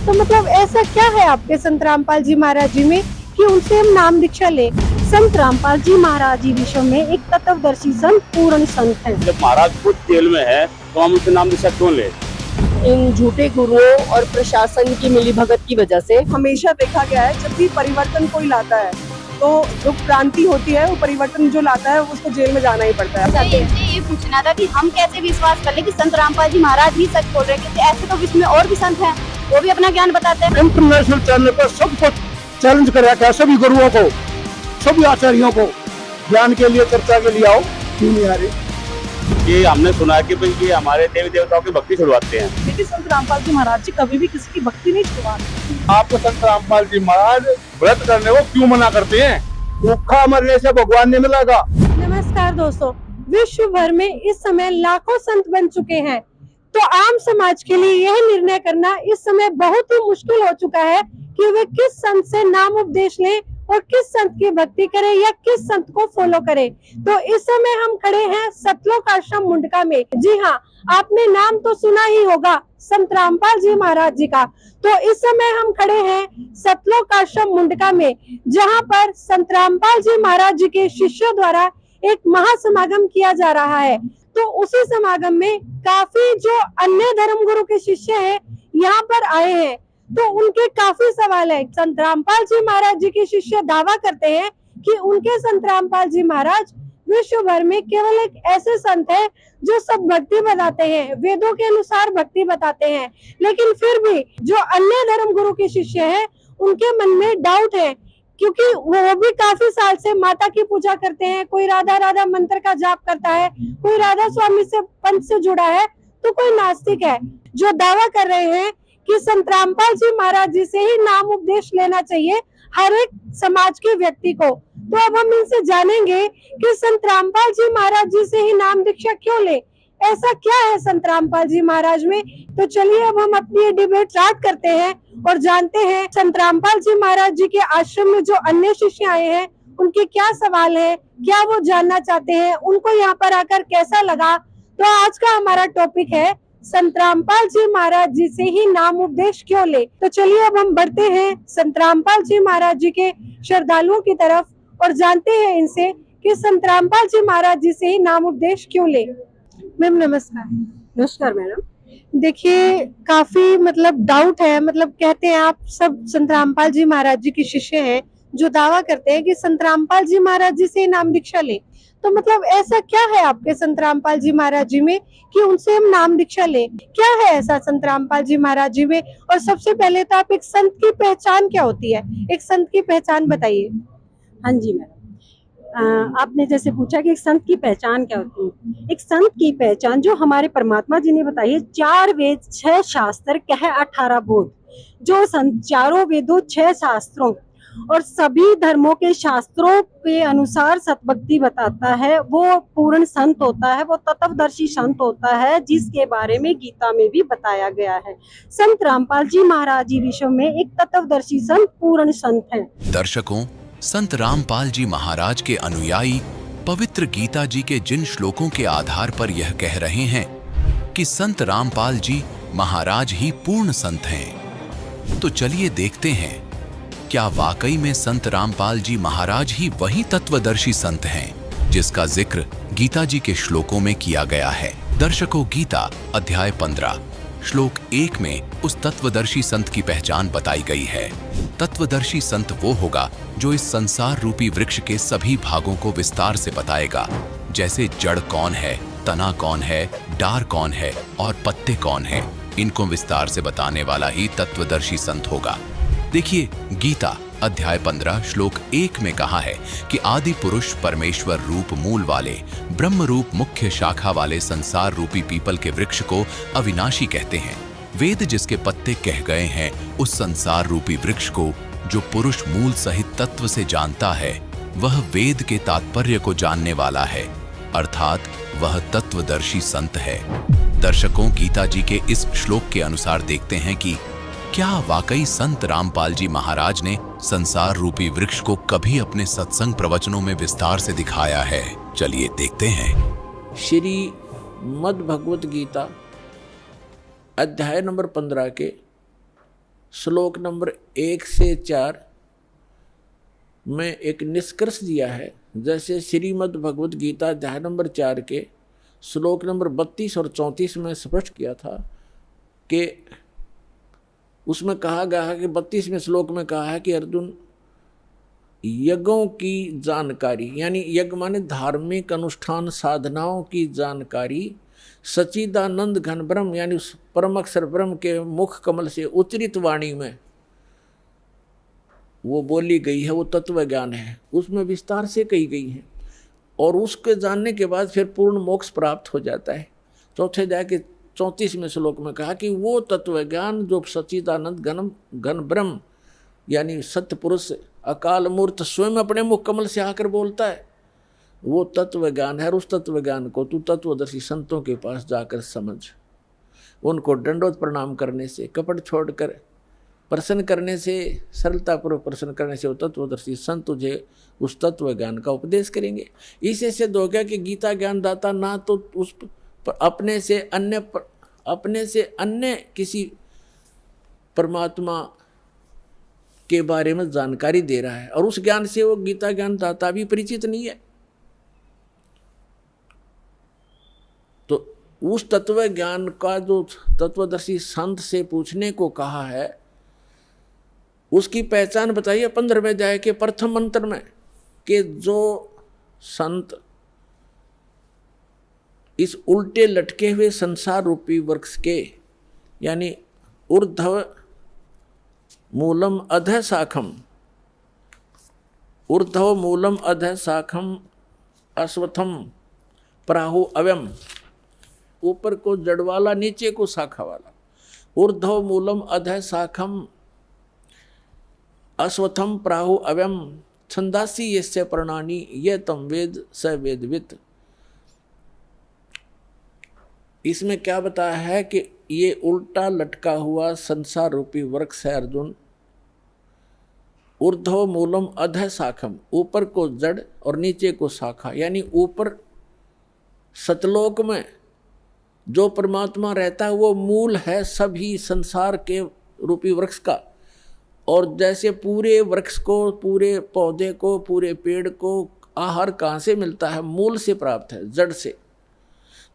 तो मतलब ऐसा क्या है आपके संत रामपाल जी महाराज जी में कि उनसे हम नाम दीक्षा ले। संत रामपाल जी महाराज जी विश्व में एक तत्वदर्शी संत, पूर्ण संत है। जब महाराज खुद जेल में है तो हम उनसे नाम दीक्षा क्यों ले? इन झूठे गुरुओं और प्रशासन की मिलीभगत की वजह से हमेशा देखा गया है, जब भी परिवर्तन कोई लाता है तो जो क्रांति होती है, वो परिवर्तन जो लाता है उसको जेल में जाना ही पड़ता है। ये पूछना था कि हम कैसे विश्वास कर ले कि संत रामपाल जी महाराज ही सच बोल रहे हैं, क्योंकि ऐसे तो विश्व में और भी संत हैं, वो भी अपना ज्ञान बताते हैं। इंटरनेशनल चैनल पर सबको चैलेंज कर रखा है, सभी गुरुओं को, सभी आचार्यों को ज्ञान के लिए, चर्चा के लिए आओ, क्यों नहीं आ रही? ये हमने सुना है कि भाई ये हमारे देवी देवताओं की भक्ति छुड़वाते हैं। लेकिन संत रामपाल जी महाराज जी कभी भी किसी की भक्ति नहीं छुड़वाते। आपको संत रामपाल जी महाराज व्रत करने को क्यों मना करते हैं? भूखा मरने से भगवान नहीं मिलेगा। नमस्कार दोस्तों, विश्व भर में इस समय लाखों संत बन चुके हैं, तो आम समाज के लिए यह निर्णय करना इस समय बहुत ही मुश्किल हो चुका है कि वे किस संत से नाम उपदेश लें और किस संत की भक्ति करें या किस संत को फॉलो करें। तो इस समय हम खड़े हैं सतलोक आश्रम मुंडका में। जी हाँ, आपने नाम तो सुना ही होगा संत रामपाल जी महाराज जी का। तो इस समय हम खड़े हैं सतलोक आश्रम मुंडका में, जहाँ पर संत रामपाल जी महाराज जी के शिष्यों द्वारा एक महासमागम किया जा रहा है। तो उसी समागम में काफी जो अन्य धर्म गुरु के शिष्य हैं यहाँ पर आए हैं, तो उनके काफी सवाल है। संत रामपाल जी महाराज जी के शिष्य दावा करते हैं कि उनके संत रामपाल जी महाराज विश्व भर में केवल एक ऐसे संत है जो सब भक्ति बताते हैं, वेदों के अनुसार भक्ति बताते हैं, लेकिन फिर भी जो अन्य धर्म गुरु के शिष्य हैं उनके मन में डाउट है, क्योंकि वो भी काफी साल से माता की पूजा करते हैं। कोई राधा राधा मंत्र का जाप करता है, कोई राधा स्वामी से पंथ से जुड़ा है, तो कोई नास्तिक है जो दावा कर रहे हैं कि संत रामपाल जी महाराज जी से ही नाम उपदेश लेना चाहिए हर एक समाज के व्यक्ति को। तो अब हम इनसे जानेंगे कि संत रामपाल जी महाराज जी से ही नाम दीक्षा क्यों ले, ऐसा क्या है संत रामपाल जी महाराज में। तो चलिए अब हम अपनी ये डिबेट स्टार्ट करते हैं और जानते हैं संत रामपाल जी महाराज जी के आश्रम में जो अन्य शिष्य आए हैं उनके क्या सवाल है, क्या वो जानना चाहते हैं, उनको यहाँ पर आकर कैसा लगा। तो आज का हमारा टॉपिक है संत रामपाल जी महाराज जी से ही नाम उपदेश क्यों ले। तो चलिए अब हम बढ़ते हैं संत रामपाल जी महाराज जी के श्रद्धालुओं की तरफ और जानते हैं इनसे कि संत रामपाल जी महाराज जी से ही नाम उपदेश क्यों ले। मैम नमस्कार। नमस्कार मैडम। देखिए काफी मतलब डाउट है, मतलब कहते हैं आप सब संत रामपाल जी महाराज जी के शिष्य हैं जो दावा करते हैं कि संत रामपाल जी महाराज जी से नाम दीक्षा ले। तो मतलब ऐसा क्या है आपके संत रामपाल जी महाराज जी में कि उनसे हम नाम दीक्षा ले, क्या है ऐसा संत रामपाल जी महाराज जी में। और सबसे पहले तो आप एक संत की पहचान क्या होती है, एक संत की पहचान बताइए। हाँ जी मैडम, आपने जैसे पूछा कि एक संत की पहचान क्या होती है। एक संत की पहचान जो हमारे परमात्मा जी ने बताई है, 4 वेद 6 शास्त्र कह 18 बोध। जो संत चारों वेदों 6 शास्त्रों और सभी धर्मों के शास्त्रों के अनुसार सतभक्ति बताता है, वो पूर्ण संत होता है, वो तत्वदर्शी संत होता है, जिसके बारे में गीता में भी बताया गया है। संत रामपाल जी महाराज जी विश्व में एक तत्वदर्शी संत, पूर्ण संत है। दर्शकों, संत रामपाल जी महाराज के अनुयायी पवित्र गीता जी के जिन श्लोकों के आधार पर यह कह रहे हैं कि संत रामपाल जी महाराज ही पूर्ण संत हैं, तो चलिए देखते हैं क्या वाकई में संत रामपाल जी महाराज ही वही तत्वदर्शी संत हैं जिसका जिक्र गीता जी के श्लोकों में किया गया है। दर्शकों, गीता अध्याय 15 श्लोक 1 में उस तत्वदर्शी संत की पहचान बताई गई है। तत्वदर्शी संत वो होगा जो इस संसार रूपी वृक्ष के सभी भागों को विस्तार से बताएगा, जैसे जड़ कौन है, तना कौन है, डार कौन है और पत्ते कौन है। इनको विस्तार से बताने वाला ही तत्वदर्शी संत होगा। देखिए, गीता अध्याय 15 श्लोक 1 में कहा है कि आदि पुरुष परमेश्वर रूप मूल वाले, ब्रह्म रूप मुख्य शाखा वाले संसार रूपी पीपल के वृक्ष को अविनाशी कहते हैं। वेद जिसके पत्ते कह गए हैं, उस संसार रूपी वृक्ष को जो पुरुष मूल सहित तत्व से जानता है, वह वेद के तात्पर्य को जानने वाला है, अर्थात वह तत्वदर्शी संत है। दर्शकों, गीता जी के इस श्लोक के अनुसार देखते हैं कि क्या वाकई संत रामपाल जी महाराज ने संसार रूपी वृक्ष को कभी अपने सत्संग प्रवचनों में विस्तार से दिखाया है। चलिए देखते हैं। श्री मद् भगवत गीता अध्याय नंबर 15 के श्लोक नंबर 1 से 4 में एक निष्कर्ष दिया है। जैसे श्रीमद् भगवद गीता अध्याय नंबर 4 के श्लोक नंबर 32 और 34 में स्पष्ट किया था कि उसमें कहा गया है कि 32वें श्लोक में कहा है कि अर्जुन, यज्ञों की जानकारी, यानी यज्ञ माने धार्मिक अनुष्ठान साधनाओं की जानकारी सच्चिदानंद घन ब्रह्म यानी उस परम अक्षर ब्रह्म के मुख कमल से उच्चरित वाणी में वो बोली गई है, वो तत्व ज्ञान है, उसमें विस्तार से कही गई है और उसके जानने के बाद फिर पूर्ण मोक्ष प्राप्त हो जाता है। चौथे अध्याय के 34वें श्लोक में कहा कि वो तत्व ज्ञान जो सच्चिदानंद घन ब्रह्म यानी सत्य पुरुष अकाल मूर्त स्वयं अपने मुख कमल से आकर बोलता है, वो तत्व ज्ञान है। और उस तत्व ज्ञान को तू तत्वदर्शी संतों के पास जाकर समझ, उनको दंडोत प्रणाम करने से, कपट छोड़कर प्रसन्न करने से, सरलतापूर्वक प्रसन्न करने से वो तत्वदर्शी संत तुझे उस तत्व ज्ञान का उपदेश करेंगे। इसे सिद्ध हो गया कि गीता ज्ञान दाता ना तो उस अपने से अन्य किसी परमात्मा के बारे में जानकारी दे रहा है और उस ज्ञान से वो गीता ज्ञान दाता भी परिचित नहीं है। तो उस तत्व ज्ञान का जो तत्वदर्शी संत से पूछने को कहा है, उसकी पहचान बताइए 15वें अध्याय के प्रथम मंत्र में कि जो संत इस उल्टे लटके हुए संसार रूपी वृक्ष के यानी ऊर्ध्व मूलम अधः शाखम, ऊर्ध्व मूलम अधः शाखम अश्वत्थम प्राहु अव्यम, ऊपर को जड़ वाला नीचे को शाखा वाला, ऊर्ध्व मूलम अधः शाखम अश्वत्थम प्राहु अव्यम छंदासी यस्य प्रणानी ये तम वेद स वेदवित। इसमें क्या बताया है कि ये उल्टा लटका हुआ संसार रूपी वृक्ष है अर्जुन, ऊर्ध्व मूलम अधः शाखम, ऊपर को जड़ और नीचे को शाखा, यानी ऊपर सतलोक में जो परमात्मा रहता है वो मूल है सभी संसार के रूपी वृक्ष का। और जैसे पूरे वृक्ष को, पूरे पौधे को, पूरे पेड़ को आहार कहाँ से मिलता है? मूल से प्राप्त है, जड़ से।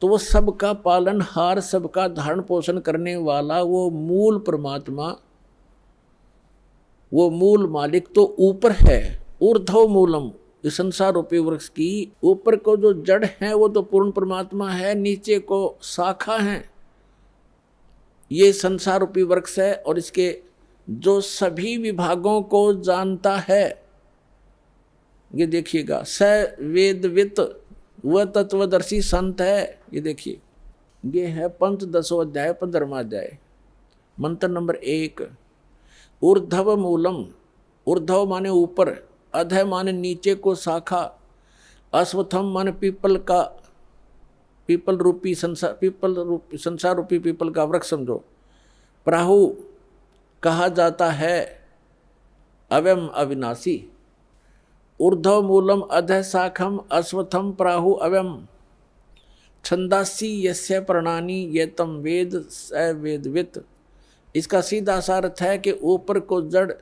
तो वो सबका पालनहार, सबका धारण पोषण करने वाला वो मूल परमात्मा, वो मूल मालिक तो ऊपर है। ऊर्ध्व मूलम, इस संसार रूपी वृक्ष की ऊपर को जो जड़ है वो तो पूर्ण परमात्मा है, नीचे को शाखा है, ये संसार रूपी वृक्ष है। और इसके जो सभी विभागों को जानता है, ये देखिएगा, स वेदवित, वह तत्वदर्शी संत है। ये देखिए, ये है पंचदशो अध्याय 15वां अध्याय, मंत्र नंबर 1। ऊर्ध्व मूलम, ऊर्ध्व माने ऊपर, अधः माने नीचे को शाखा, अश्वत्थम माने पीपल का, पीपल रूपी संसार रूपी पीपल का वृक्ष समझो। प्राहु कहा जाता है अव्यम अविनाशी। ऊर्ध्व मूलम अधः शाखम अश्वत्थम प्राहु अव्यम छंदासी यस्य प्रणानी ये तम वेद स वेदवित। इसका सीधा सा अर्थ है कि ऊपर को जड़,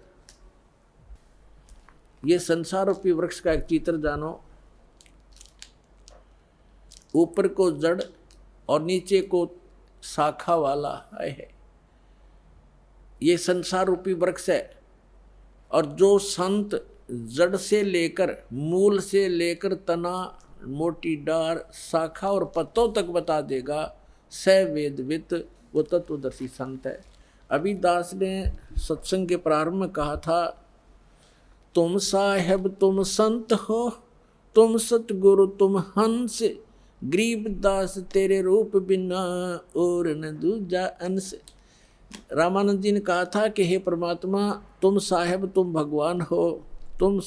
ये संसार रूपी वृक्ष का एक चित्र जानो, ऊपर को जड़ और नीचे को शाखा वाला है, ये संसार रूपी वृक्ष है। और जो संत जड़ से लेकर, मूल से लेकर तना, मोटी डार, शाखा और पत्तों तक बता देगा, स वेदवित, वो तत्वदर्शी संत है। अभी दास ने सत्संग के प्रारंभ में कहा था, तुम साहेब तुम संत हो, तुम सतगुरु तुम हंस, गरीब दास तेरे रूप बिना और न दूजा अंश। रामानंद जी ने कहा था कि हे परमात्मा, तुम साहेब तुम भगवान हो, तुम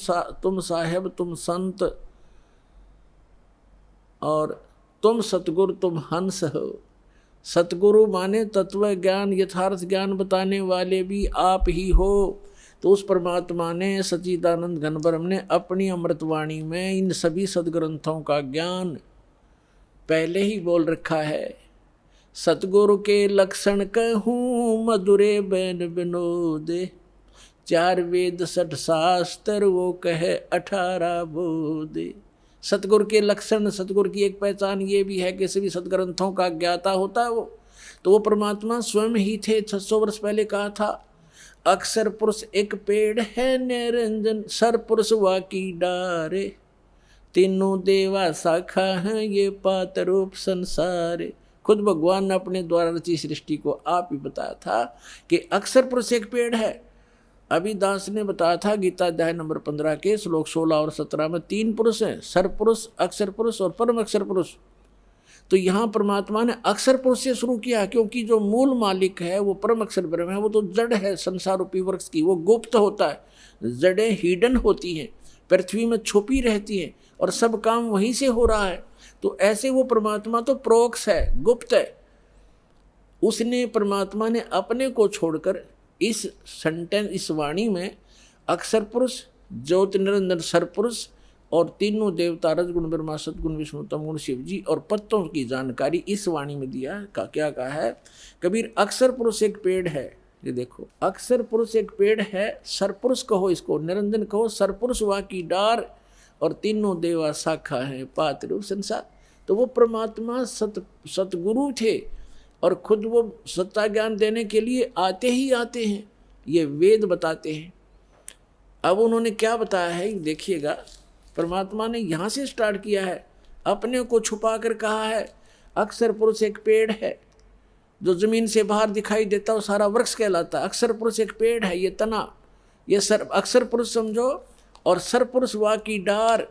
साहेब तुम संत, और तुम सतगुरु तुम हंस हो। सतगुरु माने तत्व ज्ञान, यथार्थ ज्ञान बताने वाले भी आप ही हो। तो उस परमात्मा ने, सच्चिदानंद घन ब्रह्म ने अपनी अमृतवाणी में इन सभी सदग्रंथों का ज्ञान पहले ही बोल रखा है। सतगुरु के लक्षण कहूँ मधुरे बैन विनोदे, 4 वेद 60 शास्त्र वो कहे 18 बोधे। सतगुरु के लक्षण, सतगुरु की एक पहचान ये भी है कि सभी सदग्रंथों का ज्ञाता होता है वो, तो वो परमात्मा स्वयं ही थे। 600 वर्ष पहले कहा था, अक्षर पुरुष एक पेड़ है निरंजन, सर पुरुष वाकी डारे, तीनों देवा शाखा हैं ये पात रूप संसारे। खुद भगवान ने अपने द्वारा रची सृष्टि को आप ही बताया था कि अक्षर पुरुष एक पेड़ है। अभी दास ने बताया था गीता अध्याय नंबर 15 के श्लोक 16 और 17 में 3 पुरुष हैं, सर पुरुष, अक्षर पुरुष और परम अक्षर पुरुष। तो यहाँ परमात्मा ने अक्षर पुरुष से शुरू किया, क्योंकि जो मूल मालिक है वो परम अक्षर ब्रह्म है। वो तो जड़ है संसार रूपी वृक्ष की, वो गुप्त होता है, जड़ें हिडन होती हैं, पृथ्वी में छुपी रहती हैं और सब काम वहीं से हो रहा है। तो ऐसे वो परमात्मा तो प्रोक्ष है, गुप्त है। उसने परमात्मा ने अपने को छोड़कर इस सेंटेंस, इस वाणी में अक्षर पुरुष, ज्योति निरंजन सर पुरुष और तीनों देवता रजगुण ब्रह्मा सतगुण विष्णु तमगुण शिव जी और पत्तों की जानकारी इस वाणी में दिया। का क्या कहा है कबीर, अक्षर पुरुष एक पेड़ है। ये देखो, अक्षर पुरुष एक पेड़ है, सर पुरुष कहो इसको, निरंजन कहो, सर पुरुष वा की डार और तीनों देवा शाखा है पात रूप संसार। तो वो परमात्मा सतगुरु थे और खुद वो सत्ता ज्ञान देने के लिए आते ही आते हैं, ये वेद बताते हैं। अब उन्होंने क्या बताया है देखिएगा, परमात्मा ने यहाँ से स्टार्ट किया है, अपने को छुपा कर कहा है अक्षर पुरुष एक पेड़ है, जो जमीन से बाहर दिखाई देता है सारा वृक्ष कहलाता है। अक्षर पुरुष एक पेड़ है, ये तना, ये सर अक्षर पुरुष समझो, और सर पुरुष वा की डार,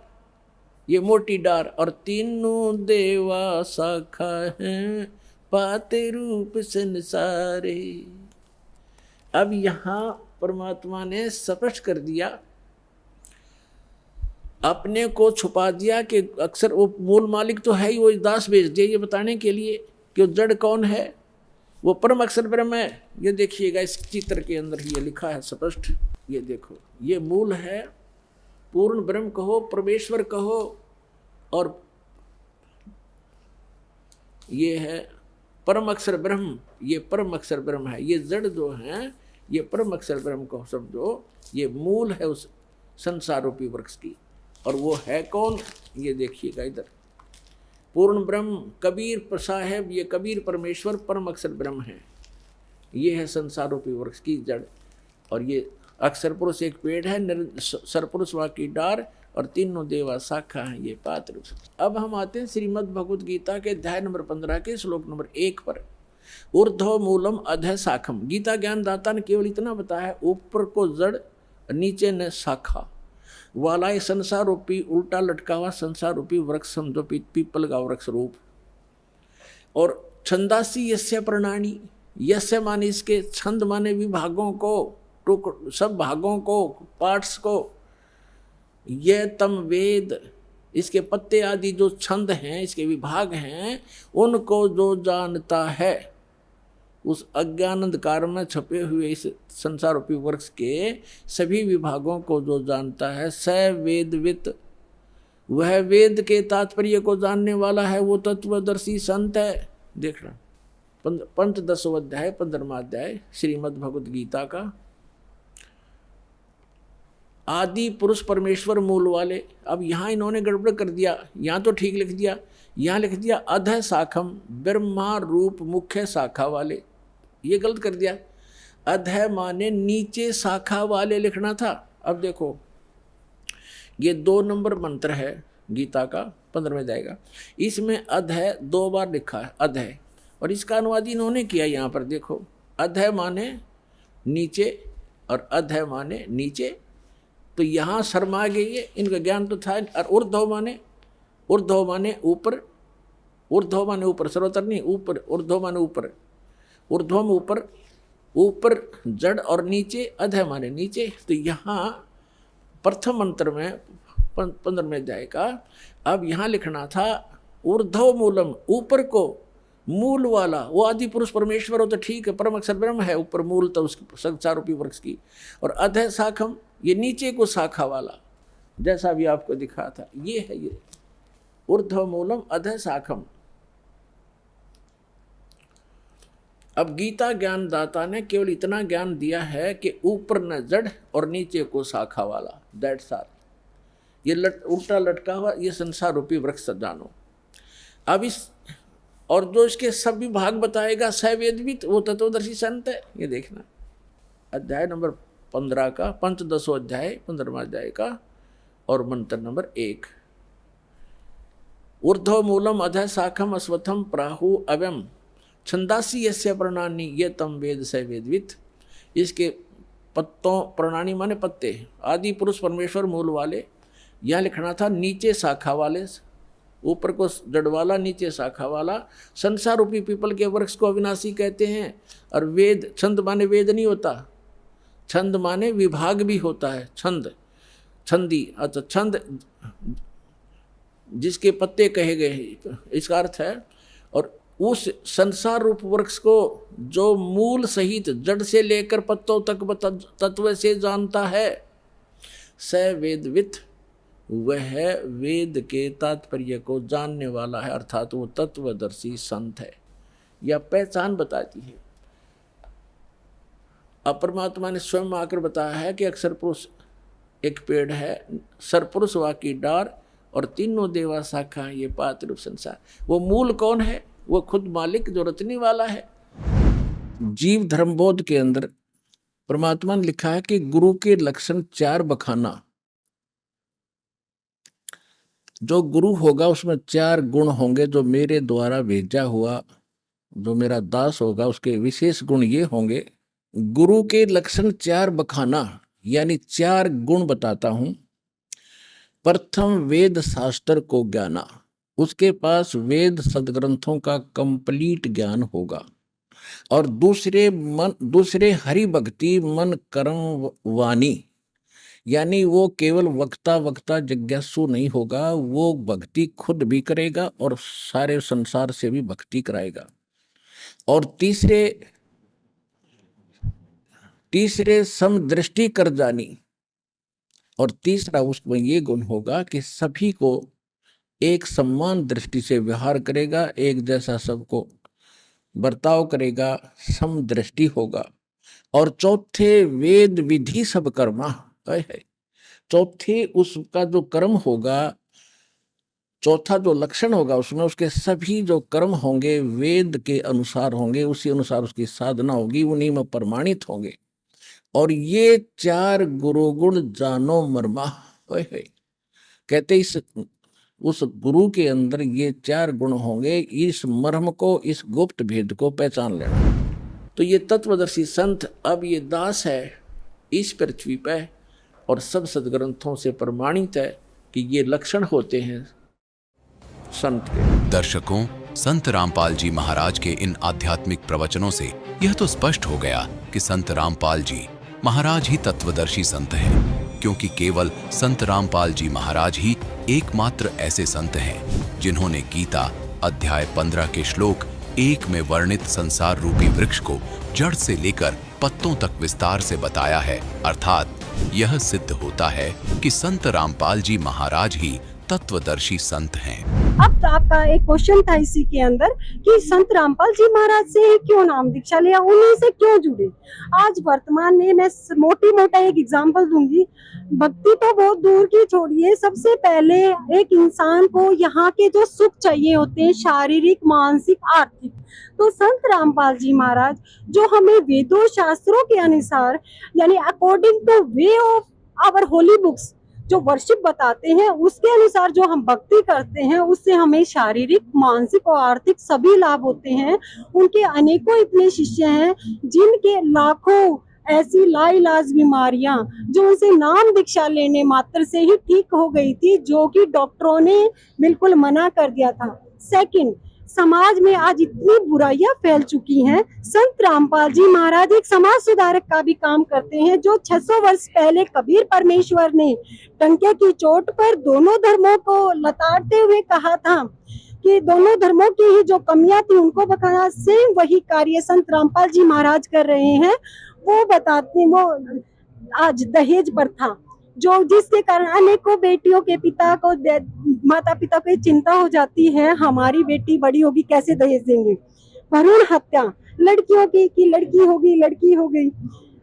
ये मोटी डार, और तीनों देवा शाखा हैं पाते रूप संसारे। अब यहाँ परमात्मा ने स्पष्ट कर दिया, अपने को छुपा दिया कि अक्सर वो मूल मालिक तो है ही, वो दास भेज दिया ये बताने के लिए कि वो जड़ कौन है, वो परम अक्षर ब्रह्म है। ये देखिएगा इस चित्र के अंदर ये लिखा है स्पष्ट, ये देखो, ये मूल है, पूर्ण ब्रह्म कहो, परमेश्वर कहो, और ये है परम अक्षर ब्रह्म, ये परम अक्षर ब्रह्म है। ये जड़ जो है ये परम अक्षर ब्रह्म को समझो, ये मूल है उस संसार रूपी वृक्ष की। और वो है कौन, ये देखिएगा इधर, पूर्ण ब्रह्म कबीर साहेब, ये कबीर परमेश्वर परम अक्षर ब्रह्म है, ये है संसार रूपी वृक्ष की जड़। और ये अक्षर पुरुष एक पेड़ है, सरपुरुष वा की डार और तीनों देवा शाखा है, ये पात्र। अब हम आते हैं श्रीमद् भगवद गीता के अध्याय नंबर 15 के श्लोक नंबर 1 पर। ऊर्ध्व मूलम अधः शाखम। गीता ज्ञान दाता ने केवल इतना बताया, ऊपर को जड़, नीचे ने शाखा वाला ये संसार रूपी उल्टा लटका हुआ संसार रूपी वृक्ष समझो, पीपल का वृक्ष रूप। और छंदासी यस्य प्रणानी, यस्य माने इसके, छंद माने विभागों को, सब भागों को, पार्ट्स को, ये तम वेद, इसके पत्ते आदि जो छंद हैं, इसके विभाग हैं, उनको जो जानता है, उस अज्ञान अंधकार में छपे हुए इस संसार रूपी वृक्ष के सभी विभागों को जो जानता है, स वेदवित, वह वेद के तात्पर्य को जानने वाला है, वो तत्वदर्शी संत है। देख रहा पंच 10वां अध्याय 15वां अध्याय श्रीमद् भगवद गीता का। आदि पुरुष परमेश्वर मूल वाले। अब यहाँ इन्होंने गड़बड़ कर दिया, यहाँ तो ठीक लिख दिया, यहाँ लिख दिया अधः शाखम, ब्रह्मा रूप मुख्य शाखा वाले, ये गलत कर दिया। अधः माने नीचे शाखा वाले लिखना था। अब देखो ये 2 नंबर मंत्र है गीता का 15वें अध्याय का, इसमें अधः 2 बार लिखा है अधः, और इसका अनुवाद इन्होंने किया यहाँ पर देखो, अधः माने नीचे और अधः माने नीचे। तो यहाँ शर्मा गई है, इनका ज्ञान तो था। और ऊर्ध्व माने ऊपर, ऊर्ध्व माने ऊपर, सर्वतर नहीं ऊपर, ऊर्ध्व माने ऊपर, ऊर्ध्वम ऊपर, ऊपर जड़ और नीचे अधः माने नीचे। तो यहाँ प्रथम मंत्र में 15वें अध्याय का अब यहाँ लिखना था ऊर्ध्व मूलम, ऊपर को मूल वाला, वो आदि पुरुष परमेश्वर हो तो ठीक है, परम अक्षर ब्रह्म है, ऊपर मूल तो उसकी संसार रूपी वृक्ष की। और अधः शाखम, ये नीचे को शाखा वाला, जैसा भी आपको दिखा था, ये है ये ऊर्ध्व मूलम अधः शाखम। अब गीता ज्ञानदाता ने केवल इतना ज्ञान दिया है कि ऊपर न जड़ और नीचे को शाखा वाला, दैट्स ऑल। ये उल्टा लटका हुआ ये संसार रूपी वृक्ष जानो। अब इस और जो इसके सभी भाग बताएगा सवेदवित, वो तत्वदर्शी संत है। ये देखना अध्याय नंबर 15 का, पंचदशो अध्याय 15वां अध्याय का और मंत्र नंबर 1। ऊर्ध्व मूलम अध शाखम अश्वत्थम प्राहु अव्यम छंदासी यस्य प्रणानी ये तम वेद स वेदवित। इसके पत्तों, प्रणानी माने पत्ते, आदि पुरुष परमेश्वर मूल वाले, यहाँ लिखना था नीचे शाखा वाले, ऊपर को जड़ वाला नीचे शाखा वाला। संसार रूपी पीपल के वृक्ष को अविनाशी कहते हैं। और वेद, छंद माने वेद नहीं होता, छंद माने विभाग भी होता है। छंद, छंदी, अच्छा छंद जिसके पत्ते कहे गए इसका अर्थ है। और उस संसार रूप वृक्ष को जो मूल सहित जड़ से लेकर पत्तों तक तत्व से जानता है, स वेदवित, वह वेद के तात्पर्य को जानने वाला है, अर्थात वो तत्वदर्शी संत है। यह पहचान बताती है। अब परमात्मा ने स्वयं आकर बताया है कि अक्षर पुरुष एक पेड़ है, सरपुरुष वाकी डार और तीनों देवा शाखा, ये पात्र रूप संसार। वो मूल कौन है? वो खुद मालिक जो रचने वाला है। जीव धर्मबोध के अंदर परमात्मा ने लिखा है कि गुरु के लक्षण 4 बखाना। जो गुरु होगा उसमें 4 गुण होंगे। जो मेरे द्वारा भेजा हुआ जो मेरा दास होगा उसके विशेष गुण ये होंगे। गुरु के लक्षण 4 बखाना, यानी 4 गुण बताता हूं। प्रथम वेद शास्त्र को ज्ञाना, उसके पास वेद सदग्रंथों का कंप्लीट ज्ञान होगा। और दूसरे हरि भक्ति मन कर्म वाणी, यानी वो केवल वक्ता जिज्ञासु नहीं होगा, वो भक्ति खुद भी करेगा और सारे संसार से भी भक्ति कराएगा। और तीसरे समदृष्टि कर जानी। और तीसरा उसमें ये गुण होगा कि सभी को एक समान दृष्टि से व्यवहार करेगा, एक जैसा सबको बर्ताव करेगा, समदृष्टि होगा। और चौथे वेद विधि सब कर्मा है। चौथे उसका जो कर्म होगा, चौथा जो लक्षण होगा उसमें उसके सभी जो कर्म होंगे वेद के अनुसार होंगे, उसी अनुसार उसकी साधना होगी, उन्हीं में प्रमाणित होंगे। और ये 4 गुरु गुण जानो मर्मा है। कहते उस गुरु के अंदर ये 4 गुण होंगे, इस मर्म को, इस गुप्त भेद को पहचान लेना। तो ये तत्वदर्शी संत अब ये दास है इस पृथ्वी पे और सब सदग्रंथों से प्रमाणित है कि ये लक्षण होते हैं संत के। दर्शकों, संत रामपाल जी महाराज के इन आध्यात्मिक प्रवचनों से यह तो स्पष्ट हो गया कि संत रामपाल जी महाराज ही तत्वदर्शी संत हैं, क्योंकि केवल संत रामपाल जी महाराज ही एकमात्र ऐसे संत हैं जिन्होंने गीता अध्याय 15 के श्लोक 1 में वर्णित संसार रूपी वृक्ष को जड़ से लेकर पत्तों तक विस्तार से बताया है। अर्थात यह सिद्ध होता है कि संत रामपाल जी महाराज ही तत्वदर्शी संत हैं। अब तो आपका एक क्वेश्चन था इसी के अंदर कि संत रामपाल जी महाराज से ही क्यों नाम दीक्षा लिया, उन्हीं से क्यों जुड़े। आज वर्तमान में मैं मोटा एक एग्जांपल दूंगी। भक्ति तो बहुत दूर की छोड़िए, सबसे पहले एक इंसान को यहाँ के जो सुख चाहिए होते हैं, शारीरिक, मानसिक, आर्थिक, तो संत रामपाल जी महाराज जो हमें वेदों शास्त्रों के अनुसार, यानी according to way of our holy books, जो वर्शिप बताते हैं उसके अनुसार जो हम भक्ति करते हैं उससे हमें शारीरिक, मानसिक और आर्थिक सभी लाभ होते हैं। उनके अनेकों इतने शिष्य हैं जिनके लाखों ऐसी लाइलाज बीमारियां जो उनसे नाम दीक्षा लेने मात्र से ही ठीक हो गई थी, जो कि डॉक्टरों ने बिल्कुल मना कर दिया था। सेकंड, समाज में आज इतनी बुराइयां फैल चुकी हैं। संत रामपाल जी महाराज एक समाज सुधारक का भी काम करते हैं। जो 600 वर्ष पहले कबीर परमेश्वर ने टंके की चोट पर दोनों धर्मों को लताड़ते हुए कहा था कि दोनों धर्मों की ही जो कमियां थी उनको बताना, सेम वही कार्य संत रामपाल जी महाराज कर रहे हैं। वो बताते, वो आज दहेज प्रथा जो जिसके कारण अनेकों बेटियों के माता पिता को चिंता हो जाती है, हमारी बेटी बड़ी होगी कैसे दहेज देंगे। भ्रूण हत्या, लड़कियों की लड़की होगी, लड़की हो गई,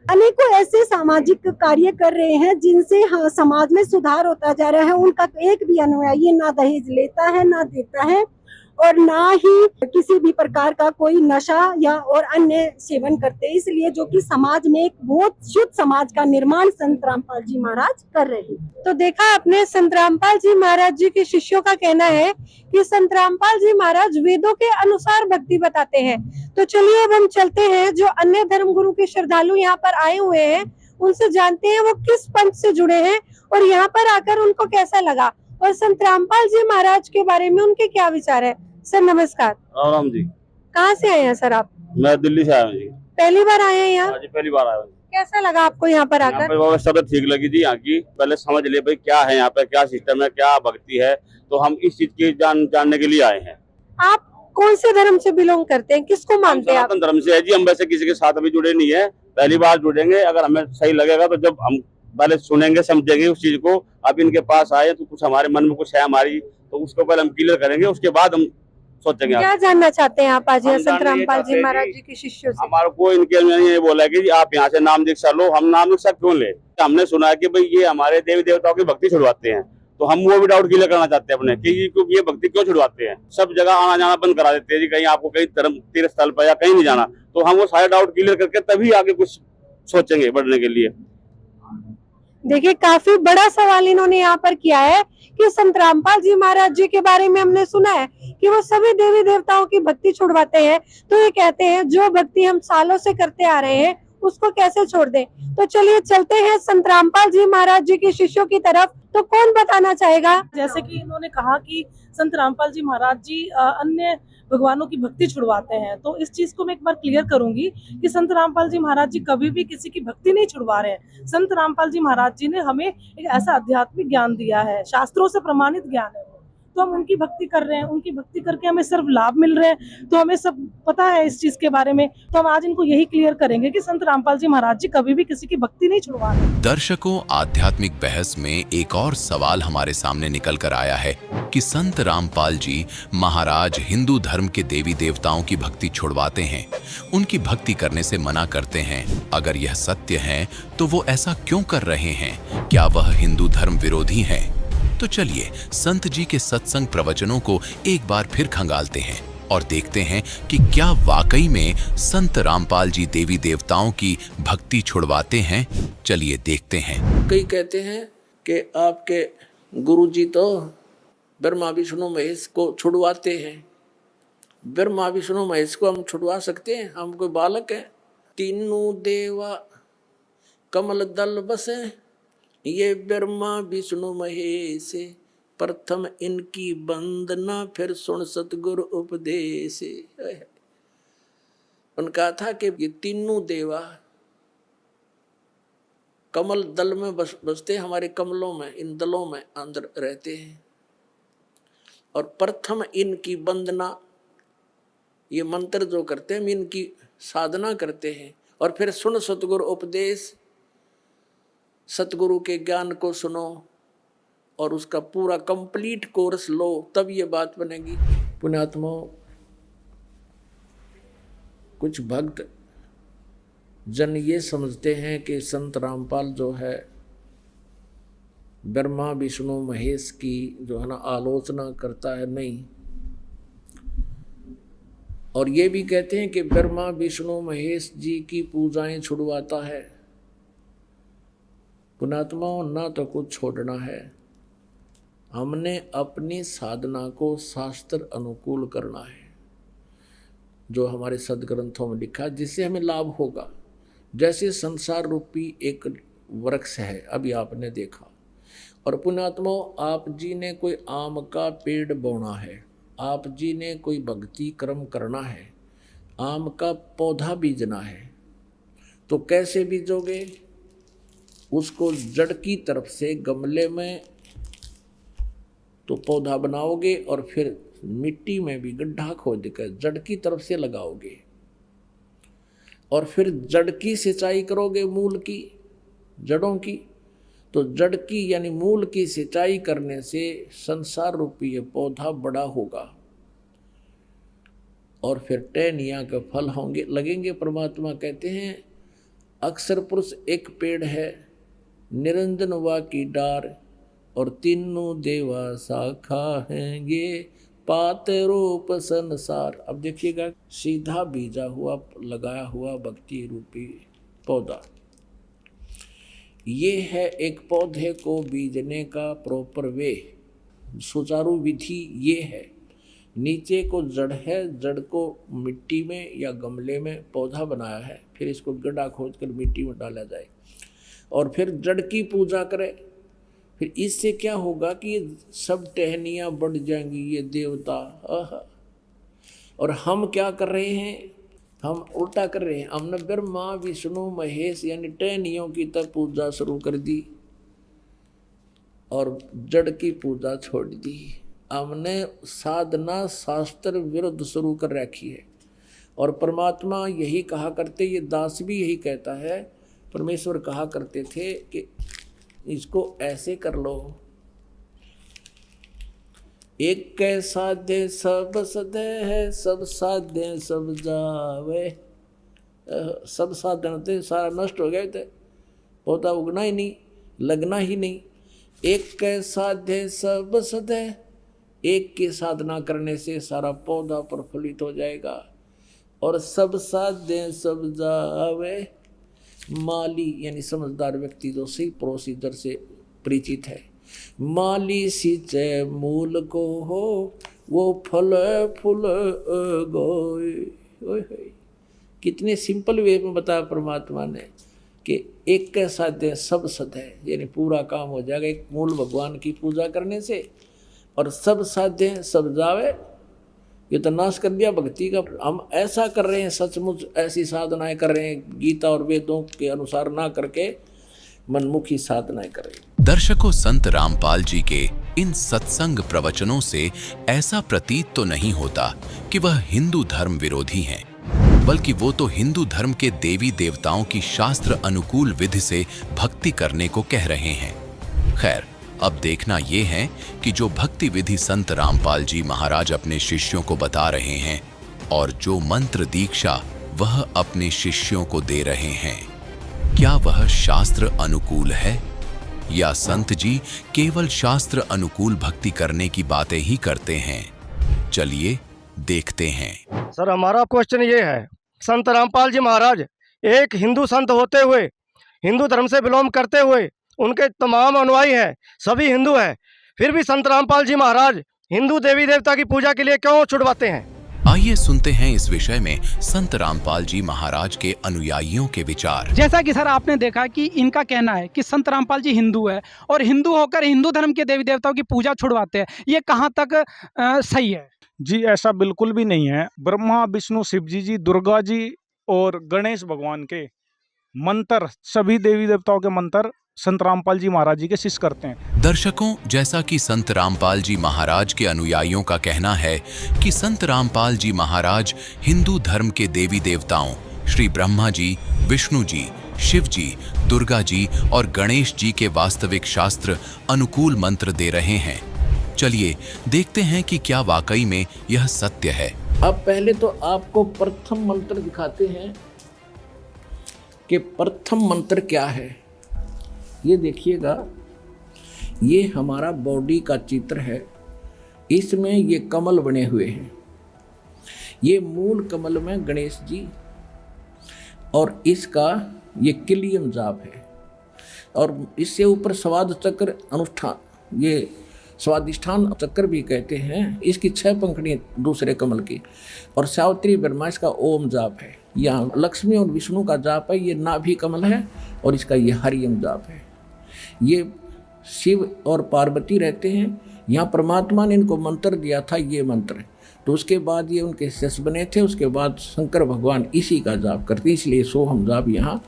अनेकों ऐसे सामाजिक कार्य कर रहे हैं जिनसे समाज में सुधार होता जा रहा है। उनका एक भी अनुयायी ना दहेज लेता है, ना देता है, और ना ही किसी भी प्रकार का कोई नशा या और अन्य सेवन करते, इसलिए जो कि समाज में एक बहुत शुद्ध समाज का निर्माण संत रामपाल जी महाराज कर रहे हैं। तो देखा आपने, संत रामपाल जी महाराज जी के शिष्यों का कहना है कि संत रामपाल जी महाराज वेदों के अनुसार भक्ति बताते हैं। तो चलिए अब हम चलते हैं, जो अन्य धर्म गुरु के श्रद्धालु यहाँ पर आए हुए हैं उनसे जानते हैं वो किस पंथ से जुड़े हैं और यहाँ पर आकर उनको कैसा लगा, और संत रामपाल जी महाराज के बारे में उनके क्या विचार है। सर नमस्कार। राम राम जी। कहाँ से आए हैं सर आप? मैं दिल्ली से आया हूँ जी। पहली बार आए हैं यहाँ? हाँ जी, पहली बार आया हूँ। कैसा लगा आपको यहाँ पर यहाँ आकर? पे व्यवस्था तो ठीक लगी जी यहाँ की। पहले समझ लिए भाई क्या है यहाँ पे, क्या सिस्टम है, क्या भक्ति है, तो हम इस चीज की जानने के लिए आए हैं। आप कौन से धर्म से बिलोंग करते हैं, किसको मानते हैं आप? सनातन धर्म से है जी। हम वैसे किसी के साथ अभी जुड़े नहीं है, पहली बार जुड़ेंगे। अगर हमें सही लगेगा तो जब हम पहले सुनेंगे समझेंगे उस चीज को। अब इनके पास आए तो कुछ हमारे मन में कुछ है हमारी, तो उसको पहले हम क्लियर करेंगे, उसके बाद हम सोचेंगे। क्या जानना चाहते हैं आप आज हम संत जानना ये रामपाल चाहते जी हैं महाराज कि जी के शिष्यों से? हमारे को इनके ये बोला है कि आप यहाँ से नाम दीक्षा लो। हम नाम दीक्षा क्यों ले? हमने सुना है कि भाई ये हमारे देवी देवताओं की भक्ति छुड़वाते हैं, तो हम वो भी डाउट क्लियर करना चाहते हैं अपने कि ये भक्ति क्यों छुड़वाते हैं। सब जगह आना जाना बंद करा देते हैं जी, कहीं आपको कहीं धर्म तीर्थ स्थल पर या कहीं नहीं जाना, तो हम वो सारे डाउट क्लियर करके तभी आगे कुछ सोचेंगे बढ़ने के लिए। देखिए काफी बड़ा सवाल इन्होंने यहाँ पर किया है कि संत रामपाल जी महाराज जी के बारे में हमने सुना है कि वो सभी देवी देवताओं की भक्ति छुड़वाते हैं, तो ये कहते हैं जो भक्ति हम सालों से करते आ रहे हैं उसको कैसे छोड़ दें। तो चलिए चलते हैं संत रामपाल जी महाराज जी के शिष्यों की तरफ। तो कौन बताना चाहेगा? जैसे कि इन्होंने कहा कि संत रामपाल जी महाराज जी अन्य भगवानों की भक्ति छुड़वाते हैं, तो इस चीज को मैं एक बार क्लियर करूंगी कि संत रामपाल जी महाराज जी कभी भी किसी की भक्ति नहीं छुड़वा रहे हैं। संत रामपाल जी महाराज जी ने हमें एक ऐसा आध्यात्मिक ज्ञान दिया है, शास्त्रों से प्रमाणित ज्ञान है, तो हम उनकी भक्ति कर रहे हैं, उनकी भक्ति करके हमें सिर्फ लाभ मिल रहे हैं, तो हमें सब पता है इस चीज के बारे में। तो हम आज इनको यही क्लियर करेंगे कि संत रामपाल जी महाराज जी कभी भी किसी की भक्ति नहीं छुड़वा रहे। दर्शकों, आध्यात्मिक बहस में एक और सवाल हमारे सामने निकल कर आया है कि संत रामपाल जी महाराज हिंदू धर्म के देवी देवताओं की भक्ति छुड़वाते हैं, उनकी भक्ति करने से मना करते हैं। अगर यह सत्य है तो वो ऐसा क्यों कर रहे हैं? क्या वह हिंदू धर्म विरोधी हैं? तो चलिए संत जी के सत्संग प्रवचनों को एक बार फिर खंगालते हैं और देखते हैं कि क्या वाकई में संत रामपाल जी देवी देवताओं की भक्ति छुड़वाते हैं। चलिए देखते हैं। कई कहते हैं कि आपके गुरुजी तो ब्रह्मा विष्णु महेश को छुड़वाते हैं। ब्रह्मा विष्णु महेश को हम छुड़वा सकते हैं? हम कोई बालक है? तीनों देवा कमल दल बसे, ये ब्रह्मा विष्णु महेश, प्रथम इनकी वंदना फिर सुन सतगुरु उपदेश। उनका था कि ये तीनों देवा कमल दल में बसते, हमारे कमलों में, इन दलों में अंदर रहते हैं, और प्रथम इनकी वंदना, ये मंत्र जो करते हैं इनकी साधना करते हैं, और फिर सुन सतगुरु उपदेश, सतगुरु के ज्ञान को सुनो और उसका पूरा कंप्लीट कोर्स लो, तब ये बात बनेगी। पुण्यात्मा, कुछ भक्त जन ये समझते हैं कि संत रामपाल जो है ब्रह्मा विष्णु महेश की जो है ना आलोचना करता है। नहीं, और ये भी कहते हैं कि ब्रह्मा विष्णु महेश जी की पूजाएं छुड़वाता है। पुण्यात्मा, ना तो कुछ छोड़ना है, हमने अपनी साधना को शास्त्र अनुकूल करना है, जो हमारे सदग्रंथों में लिखा, जिससे हमें लाभ होगा। जैसे संसार रूपी एक वृक्ष है, अभी आपने देखा, और पुण्यात्मा आप जी ने कोई आम का पेड़ बोना है, आप जी ने कोई भक्ति कर्म करना है, आम का पौधा बीजना है, तो कैसे बीजोगे? उसको जड़ की तरफ से गमले में तो पौधा बनाओगे, और फिर मिट्टी में भी गड्ढा खोद कर जड़ की तरफ से लगाओगे, और फिर जड़ की सिंचाई करोगे, मूल की, जड़ों की। तो जड़ की यानी मूल की सिंचाई करने से संसार रूपी ये पौधा बड़ा होगा, और फिर टहनिया के फल होंगे लगेंगे। परमात्मा कहते हैं अक्षर पुरुष एक पेड़ है, निरंजन वा की डार, और तीनों देवा शाखा हैंगे, पात रूप संसार। अब देखिएगा, सीधा बीजा हुआ लगाया हुआ भक्ति रूपी पौधा, ये है एक पौधे को बीजने का प्रॉपर वे, सुचारू विधि ये है। नीचे को जड़ है, जड़ को मिट्टी में या गमले में पौधा बनाया है, फिर इसको गड्ढा खोद कर मिट्टी में डाला जाए और फिर जड़ की पूजा करे। फिर इससे क्या होगा कि ये सब टहनियाँ बढ़ जाएंगी, ये देवता। और हम क्या कर रहे हैं, हम उल्टा कर रहे हैं। हमने ब्रह्मा विष्णु महेश यानी टहनियों की तब पूजा शुरू कर दी और जड़ की पूजा छोड़ दी। हमने साधना शास्त्र विरुद्ध शुरू कर रखी है। और परमात्मा यही कहा करते, ये दास भी यही कहता है, परमेश्वर कहा करते थे कि इसको ऐसे कर लो, एक साध्य सब सदे है, सब साध्य सब जावे। सब साधन थे सारा नष्ट हो गए थे, पौधा उगना ही नहीं, लगना ही नहीं। एक साध्य सब सदे, एक की साधना करने से सारा पौधा प्रफुल्लित हो जाएगा। और सब साध्य सब जावे, माली यानी समझदार व्यक्ति जो सही प्रोसीजर से परिचित है, माली सिंचे मूल को हो, वो फल फूल गोए। कितने सिंपल वे में बताया परमात्मा ने कि एक के साध्य सब सद है, यानी पूरा काम हो जाएगा एक मूल भगवान की पूजा करने से। और सब साध्य सब जावे, ये तो नाश कर दिया भक्ति का। हम ऐसा कर रहे हैं, सचमुच ऐसी साधनाएं कर रहे हैं, गीता और वेदों के अनुसार ना करके मनमुखी साधनाएं कर रहे हैं। दर्शकों, संत रामपाल जी के इन सत्संग प्रवचनों से ऐसा प्रतीत तो नहीं होता कि वह हिंदू धर्म विरोधी हैं, बल्कि वो तो हिंदू धर्म के देवी देवताओं की शास्त्र अनुकूल विधि से भक्ति करने को कह रहे हैं। खैर, अब देखना ये है कि जो भक्ति विधि संत रामपाल जी महाराज अपने शिष्यों को बता रहे हैं और जो मंत्र दीक्षा वह अपने शिष्यों को दे रहे हैं, क्या वह शास्त्र अनुकूल है या संत जी केवल शास्त्र अनुकूल भक्ति करने की बातें ही करते हैं? चलिए देखते हैं। सर, हमारा क्वेश्चन ये है, संत रामपाल जी महाराज एक हिंदू संत होते हुए, हिंदू धर्म से बिलोंग करते हुए, उनके तमाम अनुयायी हैं, सभी हिंदू हैं, फिर भी संत रामपाल जी महाराज हिंदू देवी देवता की पूजा के लिए क्यों छुड़वाते हैं? आइए सुनते हैं इस विषय में संत रामपाल जी महाराज के अनुयायियों के विचार। जैसा कि सर आपने देखा कि इनका कहना है कि संत रामपाल जी हिंदू है और हिंदू होकर हिंदू धर्म के देवी देवताओं की पूजा छुड़वाते हैं, ये कहाँ तक सही है? जी, ऐसा बिल्कुल भी नहीं है। ब्रह्मा विष्णु शिव जी, दुर्गा जी और गणेश भगवान के मंत्र, सभी देवी देवताओं के मंत्र संत रामपाल जी महाराज जी के शिष्य करते हैं। दर्शकों, जैसा कि संत रामपाल जी महाराज के अनुयायियों का कहना है कि संत रामपाल जी महाराज हिंदू धर्म के देवी देवताओं श्री ब्रह्मा जी, विष्णु जी, शिव जी, दुर्गा जी और गणेश जी के वास्तविक शास्त्र अनुकूल मंत्र दे रहे हैं। चलिए देखते हैं कि क्या वाकई में यह सत्य है। अब पहले तो आपको प्रथम मंत्र दिखाते हैं कि प्रथम मंत्र क्या है। ये देखिएगा, ये हमारा बॉडी का चित्र है, इसमें ये कमल बने हुए हैं। ये मूल कमल में गणेश जी और इसका ये किलियम जाप है और इससे ऊपर स्वाद चक्र अनुष्ठान, ये स्वादिष्ठान चक्र भी कहते हैं। इसकी 6 पंखुड़ियाँ दूसरे कमल की, और सावित्री ब्रह्मा इसका ओम जाप है। यहाँ लक्ष्मी और विष्णु का जाप है, ये नाभि कमल है और इसका ये हरियम जाप है। ये शिव और पार्वती रहते हैं, यहाँ परमात्मा ने इनको मंत्र दिया था, ये मंत्र। तो उसके बाद ये उनके शिष्य बने थे, उसके बाद शंकर भगवान इसी का जाप करते, इसलिए सोहम जाप यहाँ